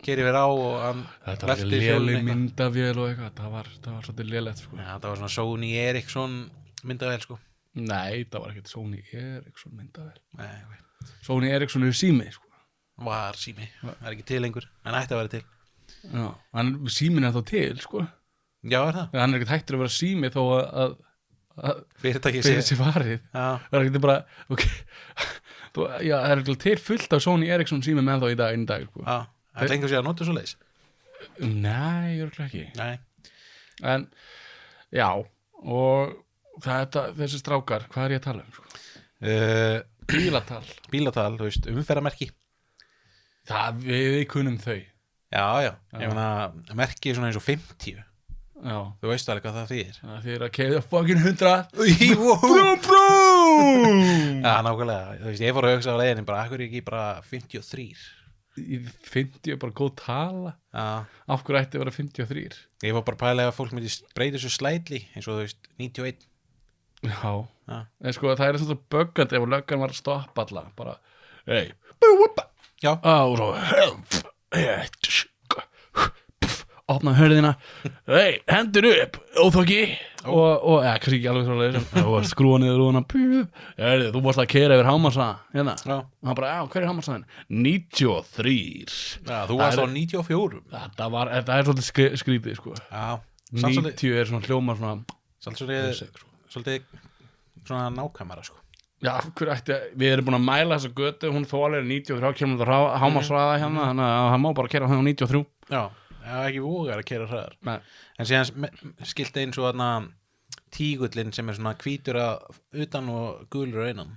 keyra yfir á og hann Þetta var velti léleg hjólinu eitthvað. myndavél og eitthvað Það var svolítið lélegt, sko Já, það var svona Sony Ericsson myndavél sko Nei, það var ekkert Sony Ericsson myndavél Nei, ok. Sony Ericsson er sími, sko Var sími, það er ekki til lengur Hann ætti að vera til Já, símin er þá til, sko Já, er það? Hann er ekkert hættur að vera sími þó að Fyrirtæki fyrir þessi farið Já, Það er ekkert bara, ok Já, það er ekkert til fullt af Sony Ericsson sími með þá í dag, sko já, það er lengur sér að nota svo leiðis Nei, ég er ekki Nei, En, já Og þessi strákar, hvað er ég að tala um, sko? Bílatal bílatal, þú veist, umferðamerki Það, við kunnum þau Já, ég meina, merki svona eins og 50 Já, Þú veist alveg hvað það þýðir þið er að keiða fucking 100 Brúm Já, nákvæmlega, þú veist, ég fór að hugsa á leiðinni bara, akkur ekki bara 53 50 er bara góð tala Já, Af hverju ætti að vera 53 ég fór bara að pæla að fólk myndi breyta svo slætli eins og þú veist, 91 Já, Já, en sko það er svona böggandi ef löggan var að stoppa alla bara, hey já, opna hörðina hey, hendur upp, óþokki og kannski ekki alveg svona og skrúa niður rúðuna þú varst að keyra yfir hámarsaða hérna, já. og hann bara, já, hver er hámarsaðin? 93 Já, þú varst á 94 þetta er svolítið skrítið, sko Já, 90 er svona hljómar svona svolítið svona nákvæmara sko. já, hver ætti við erum búin að mæla þessa götu hún þólir 93 km hámarshraða hérna þannig að hann má bara keyra hann á 93 Já, ekki vogar að keyra hraðar. Nei. En síðan skilti eins og þarna tígullinn sem svona hvítur að utan og gulur að innan.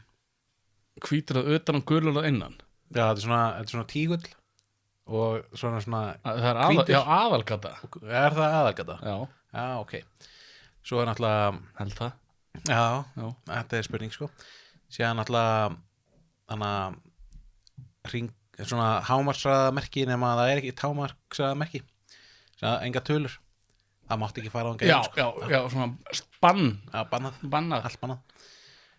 Hvítur að utan og gulur að innan. Já, þetta er svona tígull og svona Það er hvítur. aðalgata. Er það aðalgata? Já, Ok. Svo er náttúrulega held það. Já, Já. þetta er spurning sko. Síðan náttúrulega svona hámarksraðamerki nema það ekki hámarksraðamerki. Enga tölur. Það mátti ekki fara á Já, svona bannað, bannað. allt bannað.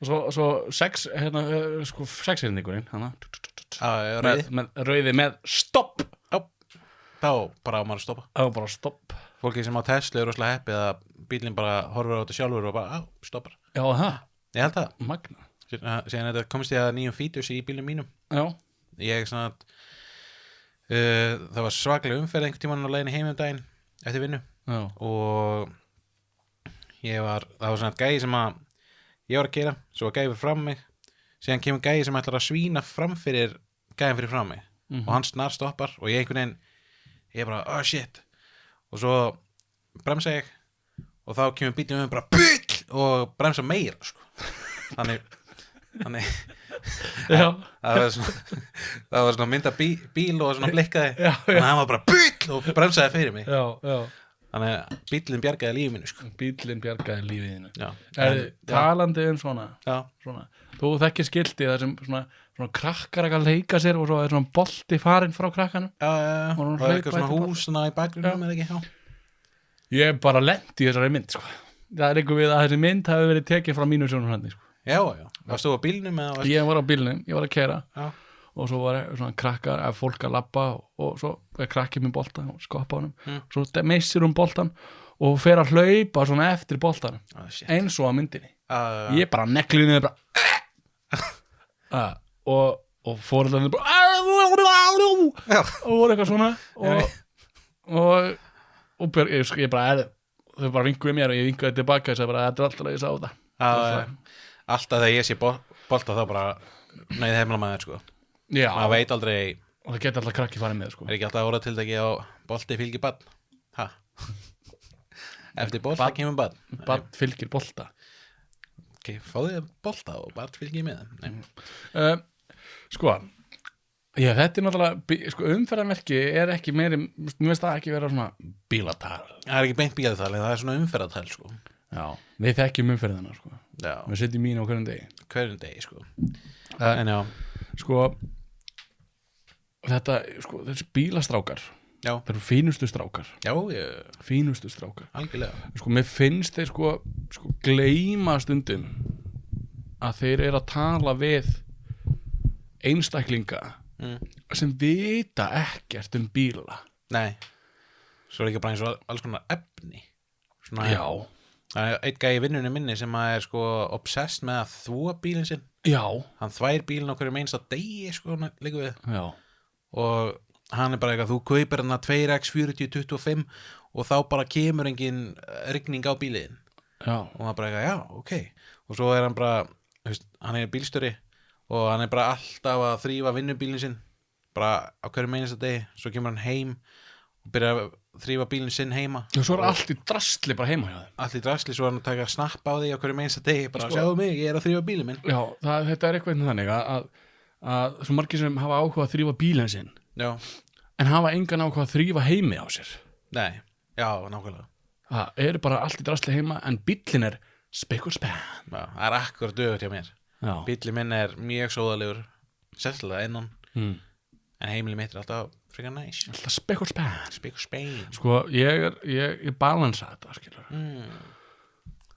Og svo sexhyrningurinn, Rauði. með rauði með stopp. Þá bara á maður að stoppa. Það var bara stopp. Fólki sem á Tesla er rosalega heppið að bílinn bara horfir á þetta sjálfur og bara stoppar. Já, það. Ég held það. Magna. Síðan þetta komist ég að nýjum features í bílum mínum. Já. Ég svona það var svaklega umferð einhvern tímann á leiðinni heim daginn eftir vinnu. Já. Og það var svona gæi sem að ég var að gera, svo var gæi fyrir fram mig, síðan kemur gæi sem ætlar að svína fram fyrir gæin fyrir fram mig og hann snar stoppar og ég einhvern veginn ég bara, oh shit og svo bremsa ég og þá kemur bílinn bara BÍLL og bremsa meira sko. þannig Já. það var svona mynda bíl og svona blikkaði Já. þannig að hann var bara BÍLL og bremsaði fyrir mig Já. þannig að bílinn bjargaði lífið mínu sko. Bíllinn bjargaði lífið þínu. Já. Talandi svona. Þú þekkir skilti þar sem svona krakkar að leika sér og svo er svona bolti farinn frá krakkanum. Já. Og Og eitthvað svona húsna í bakgrunum eða ekki, já. Ég bara lendi í þessari mynd, sko. Það er eitthvað við að þessi mynd hafi verið tekið frá mínu sjónarhorni, sko. Já. Varstu á bílnum eða? Ég var á bílnum, ég var að keyra. Já. Og svo var svona krakkar, fólk að labba og svo er krakkið með bolta og skoppa honum. Svo missir boltan og fer að hlaupa svona eftir boltanum. Eins og á myndinni. Ég bara negli niður bara og fóreldarnir bara og voru eitthvað svona og ég bara þau bara vinkuði mér og ég vinkuði tilbaka og sagði bara þetta er alltaf að ég sá það. Alltaf þegar ég sé bolta þá bara neyði heimla maður sko. Já. Maður veit aldrei Og það geti alltaf krakki farið með, sko. Er ekki alltaf orðatildæki á bolti fylgir barn? Ha? Eftir bolta kemur barn. Barn fylgir bolta. Ok, fáðu bolta og barn fylgir með. Sko, já, þetta er náttúrulega, sko, umferðarmerki er ekki meiri, mér veist það ekki vera svona bílatal. Það er ekki beint bílatal, það er svona umferðartal, sko. Já, við þekkjum umferðina, sko. Já. Við setjum mín á hverjum degi. Hverjum degi, sko. En já. Sko, þetta, sko, þessi bílastrákar. Já. Það eru fínustu strákar. Já, fínustu strákar. Algjörlega. Sko, mér finnst þeir sko gleyma stundum að þeir eru að tala við einstaklinga sem vita ekkert um bíla. Nei. Svo er ekki bara eins og alls konar efni. Svona, Já. Það er einn gæi í vinnunni minni sem er sko obsessed með að þvóa bílinn sinn. Já. Hann þvær bílinn á hverjum einsta degi sko, líka við. Já. Og hann er bara eitthvað, þú kaupir hann að 2x4025 og þá bara kemur engin rigning á bíliðin. Já. Og hann bara eitthvað, já, ok. Og svo er hann bara, hann er bílstjóri og hann er bara alltaf að þrífa vinnubílinn sinn, bara á hverjum einasta degi. Svo kemur hann heim og byrjar að þrífa bílinn sinn heima. Og svo er allt í drastli bara heima hjá þeim. Allt í drasli, svo er hann að taka snapp á því á hverjum einasta degi, bara sjáðu mig, ég er að þrífa bílinn minn. Já, þetta er eitthvað þannig að svo margir sem hafa áhuga að þrífa bílinn sinn, Já. en hafa engan áhuga að þrífa heimi á sér. Nei, já, nákvæmlega. Það er bara allt í drastli heima, en bíllinn er spikk og spenn. Já, það er akkur dögur hjá mér. Já. Bíllinn minn er mjög sóðalegur, sérstaklega innan, en heimili mitt er alltaf frekar næs. Alltaf spikk og spenn. Spik og spein. Sko, ég balansa þetta, skilur.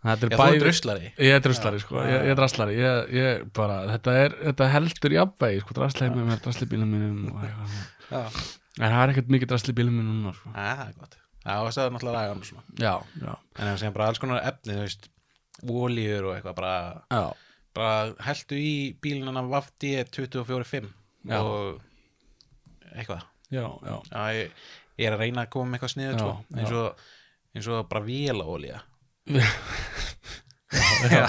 Þetta Já, þú er druslari. Ég er druslari, sko. Ég er draslari. Ég bara, þetta heldur jafnvegi, sko, drasli heima með drasli bílum mínum og eitthvað. Já. En það er ekkert mikið drasli bílum mínum núna, sko. Það er gott. Já, og það er náttúrulega ræðan og svona. Já, já. En það sem bara alls konar efni, þú veist, olíur og eitthvað, bara heldu í bílinn af Vafdi 24.5 og eitthvað. Já, já. Já, ég er að reyna að koma með eitthvað sniðut, sko, eins og bara vélaolía. Já.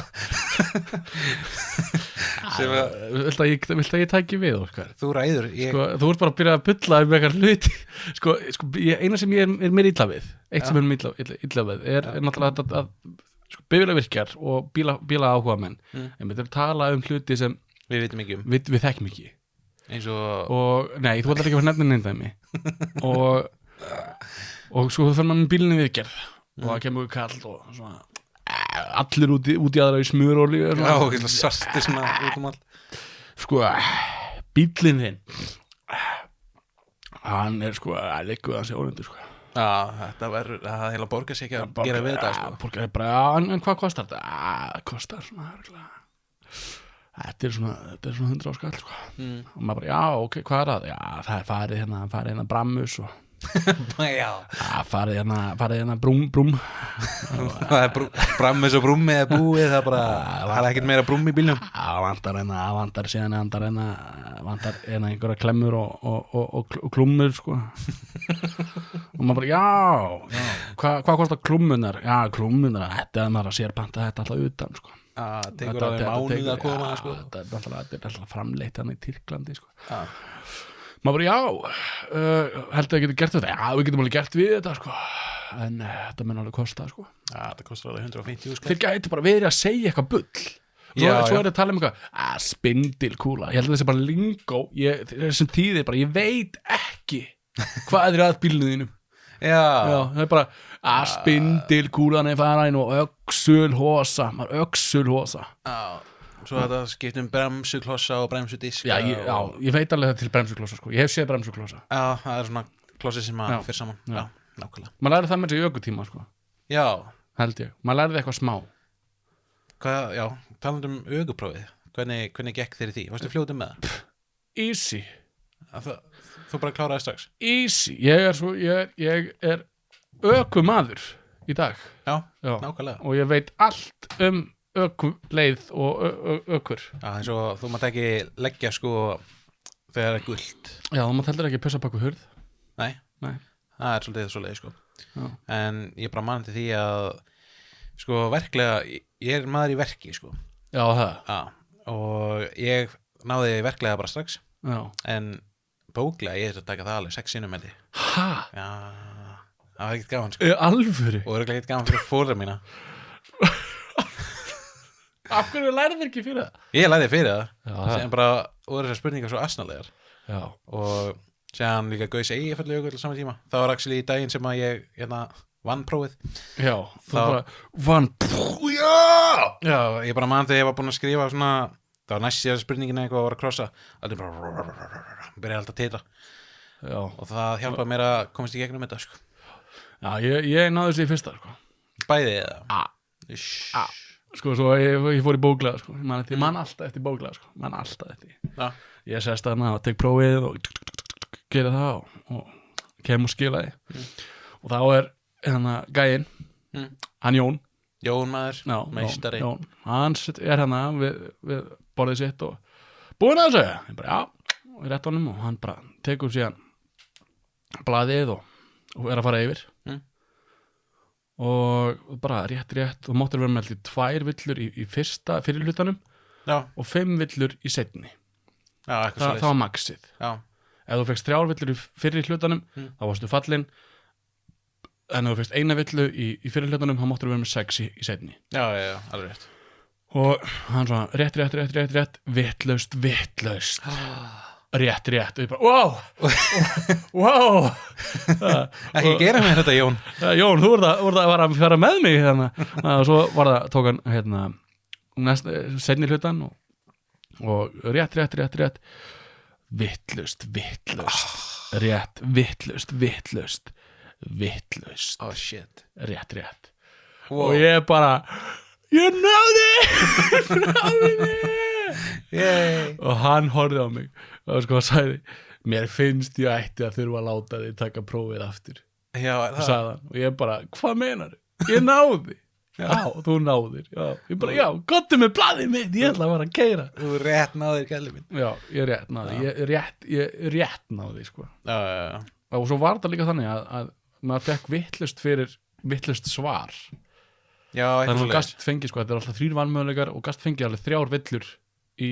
Vilt að ég tæki við, Óskar? Þú ræður Sko, þú ert bara að byrja að pulla eitthvað hluti sko, eina sem ég er mér illa við eitt sem er mér illa við er náttúrulega þetta að sko, bifreiðavirkjar og bíla áhuga menn einmitt er að tala hluti sem við vitum ekki við þekkjum ekki eins og nei, þú ætlar ekki að fara nefnir neindæmi og sko þú fyrir maður með bílinni viðgerð og það kemur kall og svona allir út í aðra í smurolíu já, sarti svona út all sko, bílinn þinn hann er sko að liggur hans í ónundur sko já, þetta verður, það heila borgar sig ekki að gera við þetta sko borgar bara, en hvað kostar þetta? Það kostar svona þetta er svona 100 áskall sko og maður bara, já, ok, hvað er það? Já, það er farið hérna Brammus og já, farið hérna brúm það er Brammus og brúmi eða búið, það er ekkert meira brúm í bílnum vantar einhverja klemmur og klúmmur sko og maður bara, já hvað kostar klúmmunar? Já, klúmmunar, þetta er maður að sérbanta þetta alltaf utan sko það tekur alveg mánuð að koma sko þetta er alltaf framleitt hann í Tyrklandi sko maður bara, já heldur að geta gert þetta? Já, við getum alveg gert við þetta sko en þetta mun alveg kosta sko þetta kostar alveg 150 sko þeir gætu bara verið að segja eitthvað bull svo er það að tala um eitthvað spindilkúla, ég held að þessi bara lingó þessum tíðir bara, ég veit ekki hvað er að bílnu þínum já, það er bara spindilkúlan er faraðin og öxulhosa já svo þetta skipt bremsuklossa og bremsudisk já, ég veit alveg það til bremsuklossa sko. Ég hef séð bremsuklossa já, það er svona klossi sem maður fyrir saman já, nákvæmlega maður lærið það með þessi ökutíma sko. já, held ég, maður lærið eitthvað smá já, talandi um ökuprófið hvernig gekk þér í því, varstu fljótið með það? Easy þú bara kláraði strax? Easy, ég er ökumaður í dag já, nákvæmlega og ég veit allt ökuleið og ökur já, eins og þú mátt ekki leggja sko þegar það er gult já, þú mátt heldur ekki pissa bak við hurð nei, það er svolítið sko já. En ég bara man til því að sko verklega ég er maður í verki sko já, það já, og ég náði verklega bara strax já. En bóklega ég er að taka það alveg 6 sinnum með því ha? Já, það var ekkert gaman sko alvöru? og það er ekkert gaman fyrir fóra mína af hverju lærið þér ekki fyrir það? Ég lærði fyrir það já, sem bara, og þessar spurningar svo asnalegar já. Og séðan líka gaus Eyjafjallajökull á saman tíma það var actually í daginn sem að ég vann prófið já, þú bara vann já, ég bara man þegar ég var búinn að skrifa svona það var næst síðan spurningin eitthvað að voru að krossa allir bara byrjaði alltaf að titra já. og það hjálpaði mér að komast í gegnum þetta sko. já, ég náði þessi í fyrsta sko. Bæði eða? Sko, svo ég fór í bóklega sko. Ég man alltaf eftir bóklega sko. Já. Ég sest þarna og tek prófið og gera það og kem og skila því og þá er hérna gæinn hann Jón maður, meistari Jón. Hann er hérna við borðið sitt og búinn að þessu ég bara, já, og ég rétt honum og hann bara tekur síðan blaðið og er að fara yfir og bara rétt og máttur vera með 2 villur í fyrir hlutanum og 5 villur í seinni það var maxið ef þú fegst 3 villur í fyrir hlutanum þá varstu fallinn en ef þú fegst 1 villu í fyrir hlutanum þá máttur vera með 6 í seinni já, alveg rétt og hann svona rétt vittlaust rétt og ég bara, wow ekki gera mér þetta Jón Jón, þú voru að fara með mig hérna. Og svo tók hann hérna, seinni hlutan og rétt vittlaust oh shit rétt wow. og ég bara ég náði og hann horfði á mig og sko sagði mér finnst ég ætti að þurfa að láta þig taka prófið aftur sagði hann og ég bara, hvað meinar þið? Ég náði þú náðir ég bara, gottu með blaðið mitt ég ætla að fara að keyra þú rétt náðir gælið minn ég rétt náði ég rétt náði sko og svo var það líka þannig að maður fekk vittlust svar þannig að gast fengi sko, þetta er alltaf 3 valmöguleikar og gast fengi alveg 3 villur í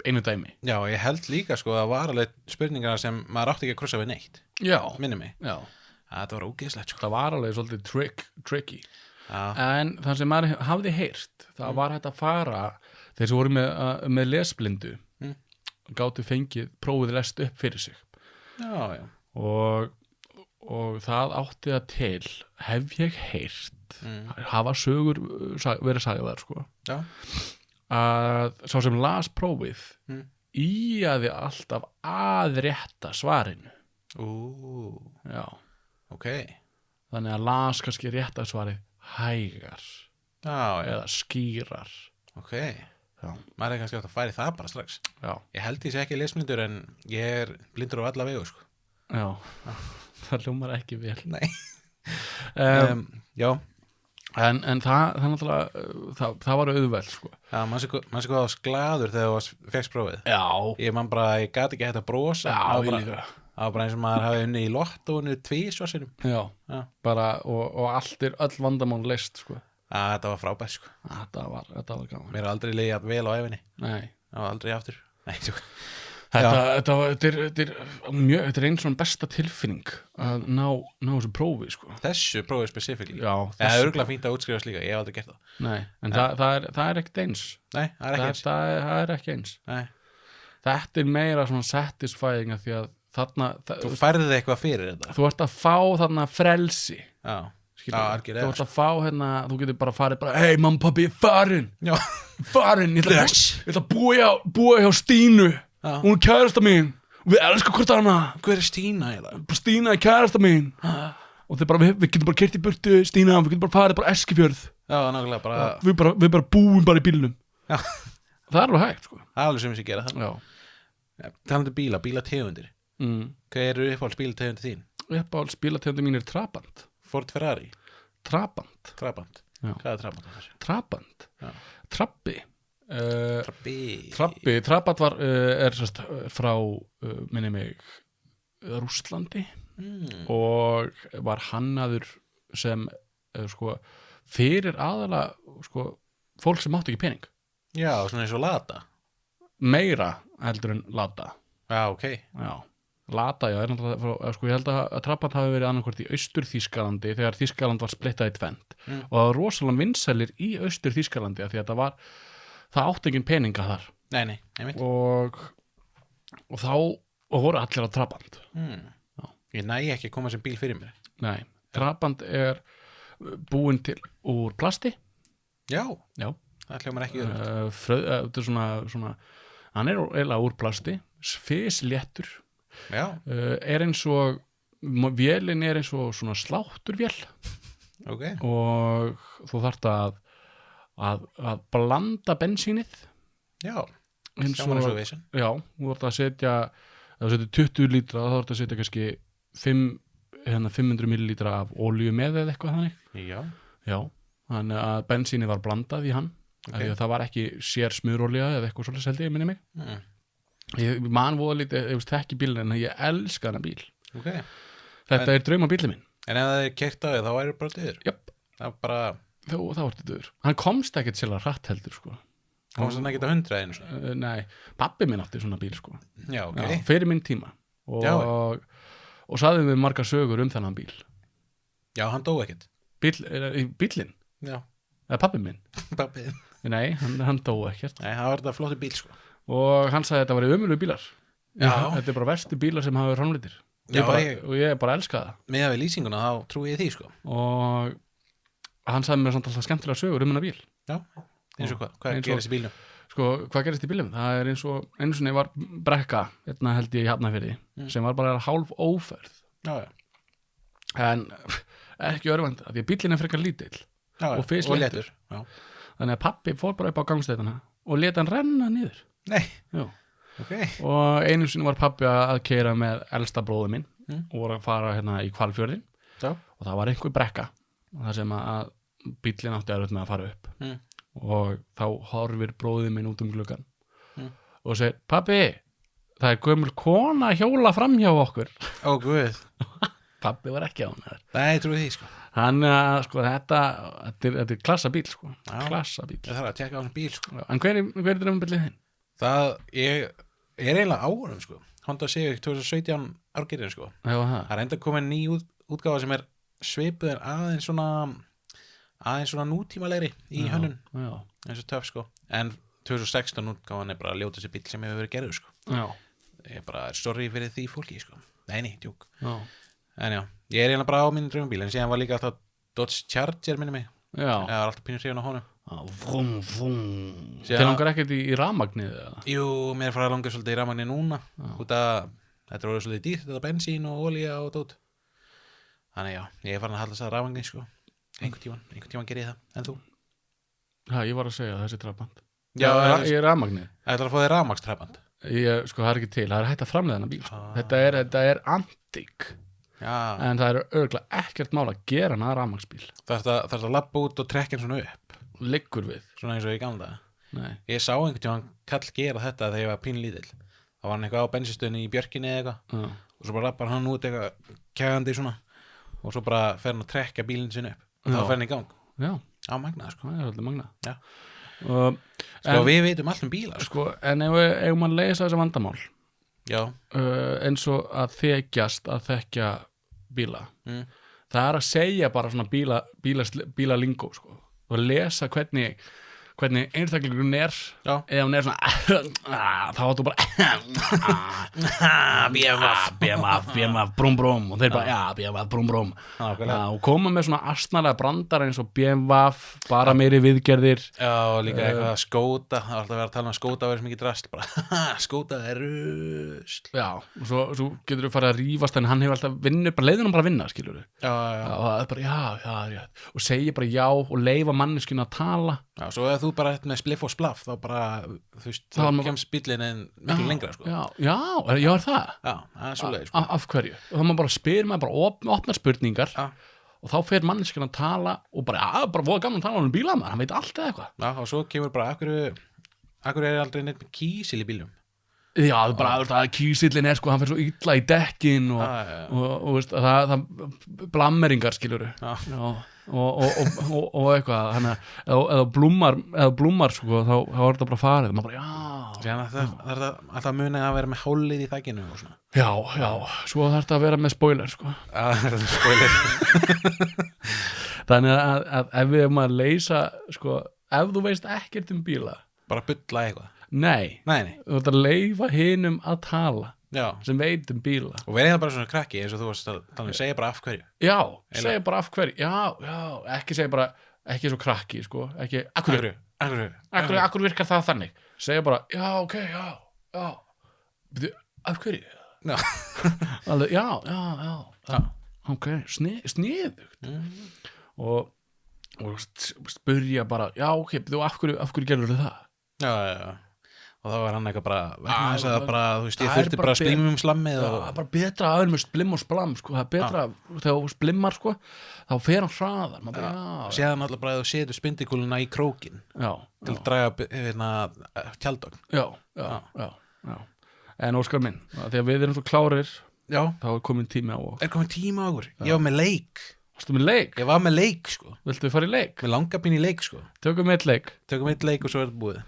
einu dæmi. Já, ég held líka sko að var alveg spurningar sem maður átti ekki að krossa við neitt Já, minni mig, já. þetta var ógeðslegt sko. Það var alveg svolítið tricky. Já, En það sem maður hafði heyrt, það var hægt að fara, þeir sem voru með lesblindu, gátu fengið prófið lest upp fyrir sig. já, Og það átti það til, hef ég heyrt, hafa sögur verið sagðar, sko. Já, Að sá sem las prófið íaði alltaf að rétta svarinu. Já, ok. þannig að las kannski rétta svarið hægar Já, eða skýrar. ok. Já, Maður kannski átt að færi það bara strax. já, Ég held ég sé ekki lesblindur en ég blindur á alla vegu sko. já. Það hljómar ekki vel. Nei. Já, En það náttúrulega, það var auðveld, sko. já, mann sé hvað það var glaður þegar þú fegst prófið. Já, Ég man bara, ég gat ekki hægt að brosa. já, Það var ég bara- líka. Það var bara eins og maður hafi unnið í lotto og unnið tvísvarsinum. Já, Já. bara, og allt öll vandamál leist, sko. Þetta var frábært sko. Þetta var gaman. Mér er aldrei liðið jafn vel á æfinni. Nei, Það var aldrei aftur. Nei, tjók. þetta er einn svona besta tilfinning að ná þessu prófi, sko. Þessu prófið spesifíkli. Já, Það er örgulega fínt að útskrifast líka, ég hef aldrei gert það. Nei, en það er ekkert eins. Nei, það er ekki eins. Það er ekki eins. Nei. Þetta er meira svona satisfying að því að þarna, Þú færði þig eitthvað fyrir þetta. þú ert að fá þarna frelsi. Já, Skilur, algjörlega. þú ert að fá hérna, þú getur bara farið bara, hei mamma, pabbi, ég er farin, Já. ég ætla að búa hjá Stínu, Já. hún er kærasta mín, og við elskum hvort annað, Hver er Stína eiginlega? bara Stína er kærasta mín, og þeir bara, við getum bara kert í burtu, Stína, við getum bara farið bara Eskifjörð, Já, nákvæmlega bara, við bara búum bara í bílnum. Já. Það er alveg hægt, sko. það er alveg sem ég gera það. Já. Talandi bílategundir. Hvað eru uppáhalds bílategundir þín? Uppáhalds bílategundir mín er Trabant. Ford Ferrari, Trabant. Hvað er Trabant? Trabant. Já. Trabbi. Trabbi. Trabant er sérst frá minni mig Rússlandi og var hannaður sem sko, fyrir aðalega sko, fólk sem átti ekki pening, Já, svona eins og Lada. meira heldur en Lada. Já, ok. Já, Lada, já, er náttúrulega frá, sko, ég held að Trabant hafi verið annarkvort í Austur-Þýskalandi þegar Þýskaland var splittað í tvennt og það var rosalega vinsælir í Austur-Þýskalandi af því að það átti engin peninga þar Nei, einmitt. og þá voru allir á Trabant. Ég næ ekki að koma sem bíl fyrir mér. Nei, Trabant er búin til úr plasti. Já, Já. það hljómar ekki öðrugt. Þetta er svona hann er eiginlega úr plasti, fisléttur, Já, er eins og vélin er eins og svona slátturvél ok. og þú þarft að blanda bensínið Já, eins hljómar eins og og, veisin. já, þú þarft að setja ef þú setur 20 lítra þá þarft að setja kannski 500 millilítra af olíu með eða eitthvað þannig. Já, Já, þannig að bensíni var blandað í hann af því að það var ekki sér smurolía eða eitthvað svolítið seldi, ég minni mig. Ég man voða lítið, ég veist ekki bílinn en ég elska hana bíl. ok. Þetta er drauma bílinn minn. En ef það er kert á þig, þá væri bara döður. Jöp, Það er bara, þá ertu döður. Hann komst ekkert sérlega hratt heldur, sko. komst hann ekki á 100 einu svona. Nei, pabbi minn átti svona bíl, sko. Já, ok. Já, fyrir minn tíma. Já. Og sagði við margar sögur þennan bíl. Já, hann dó ekkert. Bílinn? Já, Eða pabbi minn? pappið. Nei, hann dó ekkert. Nei, það var þetta flótti bíl, sko. Og hann sagði að þetta var ömurlegu bílar. Já. Þetta er bara verstu bílar sem hafa verið framleiddir. Já, Og ég bara elska það. Með við lýsinguna, þá trúi ég því, sko. Og hann sagði mér samt alltaf skemmtilega sögur hennar bíl. Já, eins og hvað? Hvað Eins og- gerist í bílnum? Sko, hvað gerist í bílum? Það er eins og einu sinni var brekka, hérna held ég í Hafnarfirði, sem var bara hálf óferð. Já, já. En ekki örvend, af því að bílinn er frekar lítill. Já, Og fisléttur. Já. Þannig að pappi fór bara upp á gangstæðina og leta hann renna niður. Nei, Jú. ok. Og einu sinni var pappi að keyra með elsta bróðu minn og voru að fara hérna í Hvalfjörðin Já. og það var einhver brekka þar sem að bíllinn átti erfitt með að fara upp og þá horfir bróðið minn út gluggann og segir, pappi, það er gömul kona að hjóla fram hjá okkur. Ó, guð. Pappi var ekki á hann. Nei, trúi því, sko. Hann, sko, þetta er klassa bíl, sko. Já. Klassa bíl. Ég þarf að tjekka á hann bíl, sko. En hver er drömmubíllinn þinn? Ég er eiginlega áhverjum sko. Honda Civic 2017 árgerðin sko. Já, Það er enda komin ný útgáfa sem er svipuð en aðeins svona nútímalegri í hönnun Já, eins og töff sko. En 2016 útgáfan er bara ljótast bíll sem hefur verið gerður sko. já, Ég bara er sorry fyrir því fólki sko. Nei, djúk. já, En já, ég er eiginlega bara á minn draumabíl en síðan var líka alltaf Dodge Charger minni mig. já. Ég var alltaf pínur hrifin á honum. Vum, vum. Síðan- Þið langar ekkert í rafmagnið eða? Jú, mér er farið að langa svolítið í rafmagni núna út að þetta voru svolítið dýrt, þetta bensín og olía og dót. Þannig já, ég er farin að halda þess að rafmagni sko. Einhvern tíman ger ég það. En þú? Já, ég var að segja þessi trafband. Já, Ég er rafmagnið. ætlar að fá þér rafmagnstrafband. Sko, það er ekki til, það er hægt að framleiða þennan bíl sko. Þetta er antík. Já, En það er örgulega ekkert mál að gera hann að rafmagnsbíl. það er að labba út og trekka hann svona upp. Liggur við. Svona eins og í gamla daga. Nei. Ég sá einhvern tíman kall gera þetta þegar ég var pínlítill. Það var hann eitthvað á bensinstöðinni í Björkinni eða eitthvað. Já. Og svo bara labbar hann út eitthvað kægandi svona. Og svo bara fer hann að trekka bílinn sinni upp. Og þá Já. fer hann í gang. Já, Á magnað sko. það er alltaf magna. Já. Og, Sko við veitum allt um bíla sko. en ef við eigum að leysa þessi vandamál Já. eins og að þekjast að þekkja bíla, það er að segja bara svona bílalingó sko, og lesa hvernig einstaklingurinn er. Já. Eða hún er svona þá áttu bara BMF, brum brum, og þeir bara BMF, brum brum, og koma með svona astnalega brandar eins og BMF, bara meiri viðgerðir. Já, og líka eitthvað skóta. Það er alltaf að vera að tala um að skóta verið sem ekki drast. Bara, skóta er rusl. Já, og svo getur þú farið að rífast, en hann hefur alltaf bara leiðin hann bara að vinna, skilur þú. Já. Og það er bara rétt, og segja bara já og leyfa manneskjuna að tala. Já, svo ef þú bara ert með spliff og splaff þá bara, þú veist, þá kemst bíllinn en miklu lengra sko. Já, er það? Já, það er svoleiðis sko. Af hverju? Og þá maður bara spyr, maður bara opnar spurningar. Já. Og þá fer manneskjana að tala og bara voða gaman að tala um bíla maður, hann veit allt eða eitthvað. Já, og svo kemur bara, akkur er aldrei neitt með kísil í bílum. Já, það er bara að kísillin er sko, hann fer svo illa í dekkin og veist, það blammeringar, skilur og eitthvað, þannig að eða blúmar sko, þá er þetta bara farið, maður bara Síðan það er alltaf munið að vera með hólið í þækinu og svona. Já, svo þarf þetta að vera með spoiler sko. Það er spoiler. Þannig að ef við erum að leysa sko, ef þú veist ekkert um bíla, bara bulla eitthvað. Nei. Þú ert að leyfa hinum að tala. Já. Sem veit um bíla. Og verið það bara svona krakki eins og þú varst að tala um, segja bara af hverju. Já, segja bara af hverju. Já, ekki segja bara, ekki svo krakki sko, ekki, akkur virkar það þannig. Segja bara, já, ok, já. Af hverju? Já. Alveg, já. Ok, sniðugt. Og spyrja bara, já, ok, þú af hverju gerður það? Já. Og þá var hann eitthvað bara, vegna þess að bara, þú veist, ég þurfti bara að splimma slammið og... Það er bara betra að vera með splimm og splam, sko, það er betra, þegar þú splimmar, sko, þá fer hann hraðar, maður bara, Séðan alltaf bara að þú setur spindikúluna í krókin til að draga tjaldogn. Já. En Óskar minn, þegar við erum svo klárir, þá er komin tími á okkur. Er komin tími á okkur? Ég var með leik. Varstu með leik? Ég var með leik, sko. Viltu við fara í leik? Við langar pín í leik, sko. Tökum eitt leik og svo er þetta búið.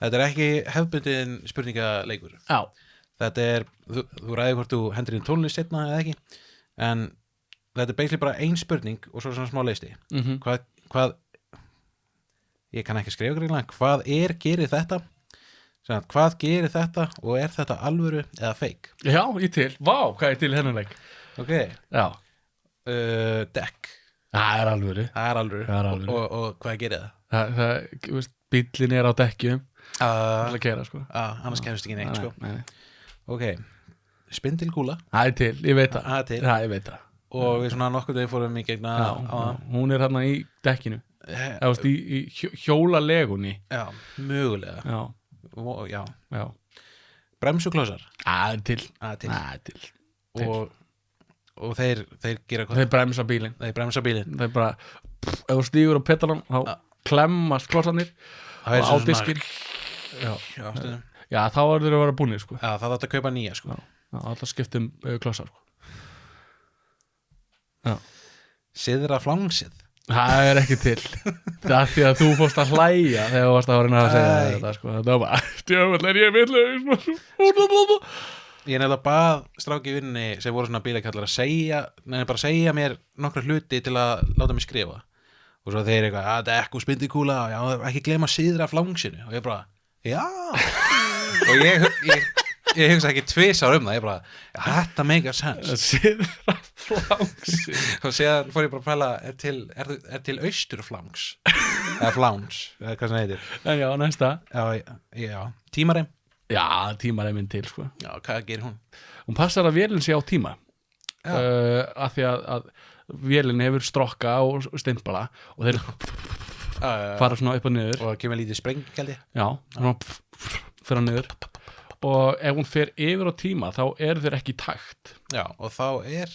Þetta er ekki hefðbundin spurningaleikur. Já. Þetta er, þú ræðir hvort þú hendur inn tónlist setna eða ekki, en þetta er basically bara ein spurning og svo svona smá listi. Hvað ég kann ekki skrifa greinlega, hvað gerir þetta? Hvað gerir þetta og er þetta alvöru eða fake? Já, ég til. Vá, hvað er til hennar leik? Ok. Já. Dekk. Það er alvöru. Og hvað gerir það? Það, veist, bíllinn er á dekkjum. Til að keyra, sko. Annars kemst ekki neitt, sko. Nei. Ok, spindilkúla. Það er til, ég veit það. Það er til. Já, ég veit það. Og við svona nokkur degi fórum í gegna hún er hérna í dekkinu. Það veist, í hjólalegunni. Já, mögulega. Já. Bremsuklósar. Það er til. Og þeir gera hvað? Þeir bremsa bílinn. Þeir bara, ef þú stígur á petalan, þá klemmast klósarnir og á diskinn. Já, þá er þeir að vera búnir, sko. Já, það átt að kaupa nýja, sko. Já, alltaf skiptum klósar, sko. Já. Siðra flangsið. Það er ekki til. Það er því að þú fórst að hlæja þegar þú varst að reyna að segja þetta, sko. Það var bara, djöfull er ég vitlaus. Ég nefnilega bað stráki í vinninni sem voru svona bílakallar að segja mér nokkra hluti til að láta mig skrifa. Og svo þeir eitthvað, þetta er ekku spindikúla og já, ekki gleyma síðra flangsinu. Og ég bara, já. Og ég hugsa ekki tvisar það. Ég bara, já, þetta make a sense. Síðra flangsinu. Og síðan fór ég bara að pæla, er til austurflangs? Eða flangs, eða hvað sem heitir. En já, næsta. Já, tímareim. Já, tímareimin til, sko. Já, hvað gerir hún? Hún passar að vélinn sé á tíma. Af því að vélinn hefur strokka og stimpala og þeir fara svona upp og niður. Og kemur lítið sprengjaldi. Já, svona fyrir niður. Og ef hún fer yfir á tíma þá eru þeir ekki í takt. Já, og þá ef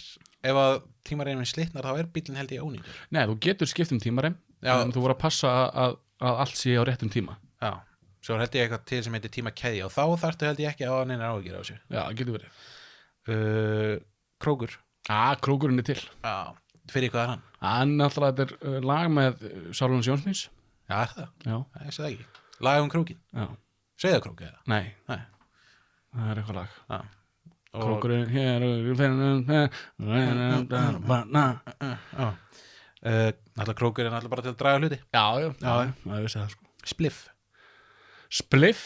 að tímareimin slitnar þá bílinn held ég ónýtur. Nei, þú getur skipt tímareim en þú voru að passa að allt sé á réttum tíma. Já, svo held ég eitthvað til sem heitir tímakeðja og þá þarftu held ég ekki að neina áhyggjur á þessu. Já, getur verið. Krókur. Krókurinn er til. Já, fyrir hvað er hann? Hann alltaf, þetta er lag með Sálunars Jónsmins. Já, er það? Já. Ég sé það ekki. Lag krókin? Já. Sauðakrók eða? Nei. Það er eitthvað lag. Já. Krókurinn hér Alltaf krókur alltaf bara til að draga hluti. Já, það vissi það, sko. Spliff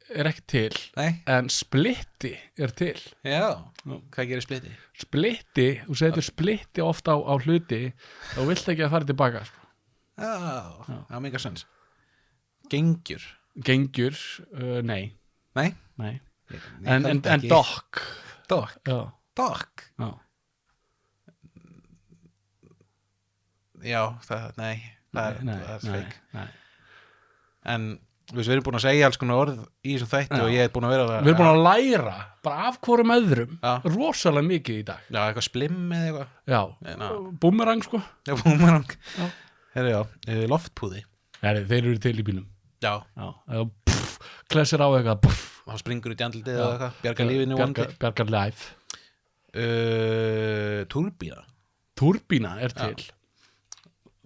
er ekki til. Nei. En splitti er til. Já. Hvað gerir splitti? Splitti, þú setur splitti ofta á hluti þá vilt ekki að fara tilbaka, sko. Já, það make a sense. Gengjur, nei. Nei? En dock. Já. Dock? Já. Já, það er fake. Nei. En við erum búin að segja alls konar orð í þessum þætti og ég er búin að vera Við erum búin að læra bara af hvorum öðrum Já. rosalega mikið í dag. Já, eitthvað splimm eða eitthvað. Já, búmerang, sko. Já, búmerang. Já. Herri, loftpúði. Þeir eru til í bílum. Já. Klessir á eitthvað. Og hann springur út í andlitið eða eitthvað. Bjargar lífinu vonandi. Bjargar life. Túrbína er til.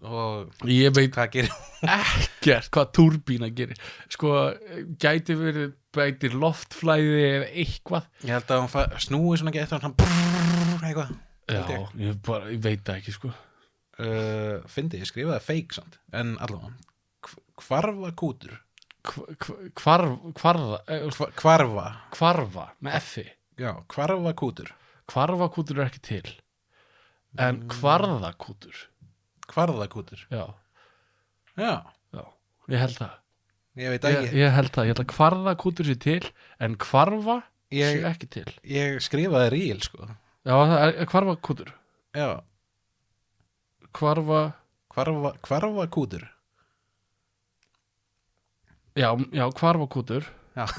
Og ég veit hvað gerir ekkert hvað túrbína gerir. Sko, gæti verið bætir loftflæði eða eitthvað. Ég held að hann snúi svona ekki eftir hann eitthvað. Já, ég veit það ekki, sko. Fyndi, ég skrifaði fake samt. En allavega Kvarvakútur. Kvarva með F-i. Já, kvarvakútur. Kvarvakútur er ekki til. En kvarðakútur. Kvarðakútur. Já. Ég held það. Ég veit ekki. Ég held það. Ég held að kvarðakútur sé til en kvarva sé ekki til. Ég skrifaði ríl, sko. Já, það er kvarvakútur. Já. Kvarvakútur. Já, kvarvakútur. Já.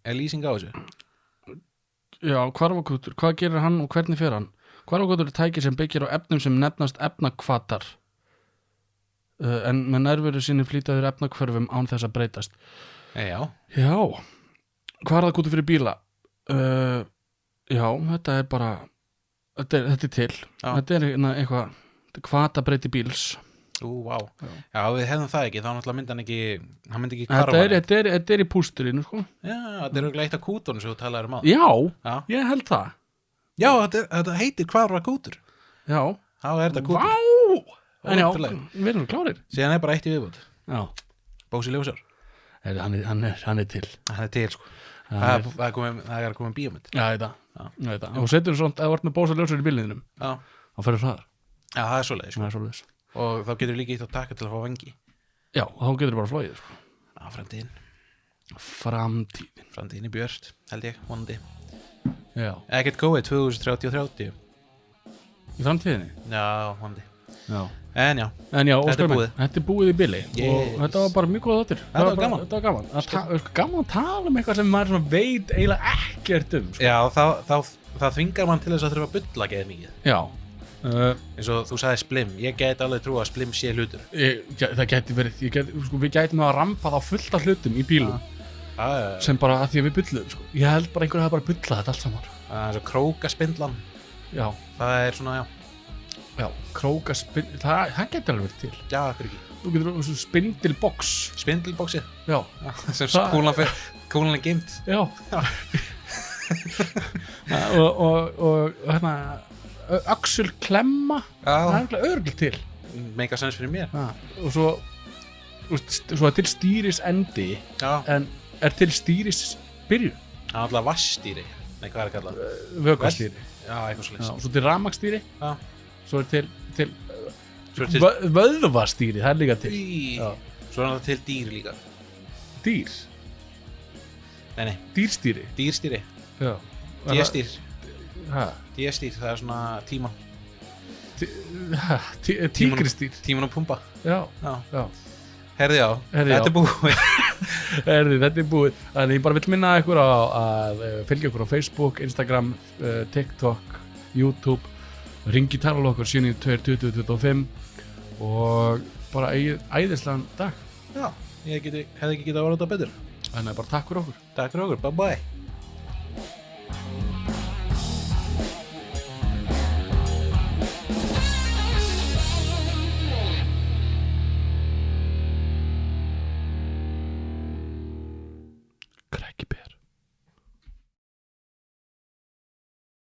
Er lýsing á þessu? Já, kvarvakútur. Hvað gerir hann og hvernig fer hann? Kvarvakútur er tæki sem byggir á efnum sem nefnast efnakvatar en með nærveru sinni flýtaður efnakvörfum án þess að breytast. Já. Kvarvakútur fyrir bíla. Já, þetta er bara þetta er til. Já. Þetta er eitthvað kvatabreyti bíls. Vá. Já, við hefðum það ekki, þá náttúrulega hann myndi ekki kvarfa. Þetta er í pústurinu, sko. Já, þetta er eitt af kútunum sem þú talaður um á. Já, ég held það. Já, þetta heitir kvarvakútur. Já. Þá er þetta kútur. Vá! En já, við erum klárir. Síðan er bara eitt í viðbútt. Já. Bósi Ljósár. Hann er til. Hann er til, sko. Það er komið bíómynd. Já, þetta. Og setur svona, ef þú ert með Bósi Ljósár í bílniðinum, þá ferður hraðar. Já, það er svoleiðis, sko. Og þá getur við líka eitt að taka til að fá vangi. Já, og þá getur við bara flóið, sko. Já, framtíðin í björt, held ég, vonandi. Já. Ekkert COVID 2030. Í framtíðinni? Já, vonandi. Já. En já, þetta er búið. Þetta er búið í bili. Og þetta var bara mjög góð þáttur. Þetta var gaman. Gaman að tala um eitthvað sem maður svona veit eiginlega ekkert um, sko. Já, þá þvingar mann til þess að þurfa að bulla geða mikið. Já. Eins og þú sagði splimm. Ég get alveg trú að splimm sé hlutur. Það geti verið. Við gætum að rampa þá fullt af hlutum í bílum. Sem bara að því að við bullum, sko. Ég held bara einhverju hafa bara bullað þetta allt saman. Það er svo krókaspindlan. Já. Það er svona, já. Já, það getur alveg til. Já, akkur ekki. Þú getur spindilbox. Spindilboxið. Já. Sem kúlan er geimt. Já. og hérna, öxulklemma. Það er örugglega til. Make a sense fyrir mér. Já. Og svo er til stýrisendi, en er til stýrisbyrjun. Það er alltaf vassstýri. Nei, hvað er kallað? Vökvastýri. Já, eitthvað sliðis. Og svo til rafmagnsstýri. Já. Svo er til vöðvastýri, það er líka til. Já. Svo er alltaf til dýr líka. Dýr? Nei. Dýrstýri? Dýrstýri. Já. Dýrstýr. Hæ? Dýrstýr, það er svona tíma. Tígristýr? Tíman og pumpa. Já. Herði já, þetta er búið. Þetta er búið. Þannig ég bara vill minna ykkur að fylgja ykkur á Facebook, Instagram, TikTok, YouTube. Ringi tala okkur 792-2025 og bara æðislegan dag. Já, ég hefði ekki getað að vera þetta betur. Þannig bara takk fyrir okkur. Takk fyrir okkur, bye bye.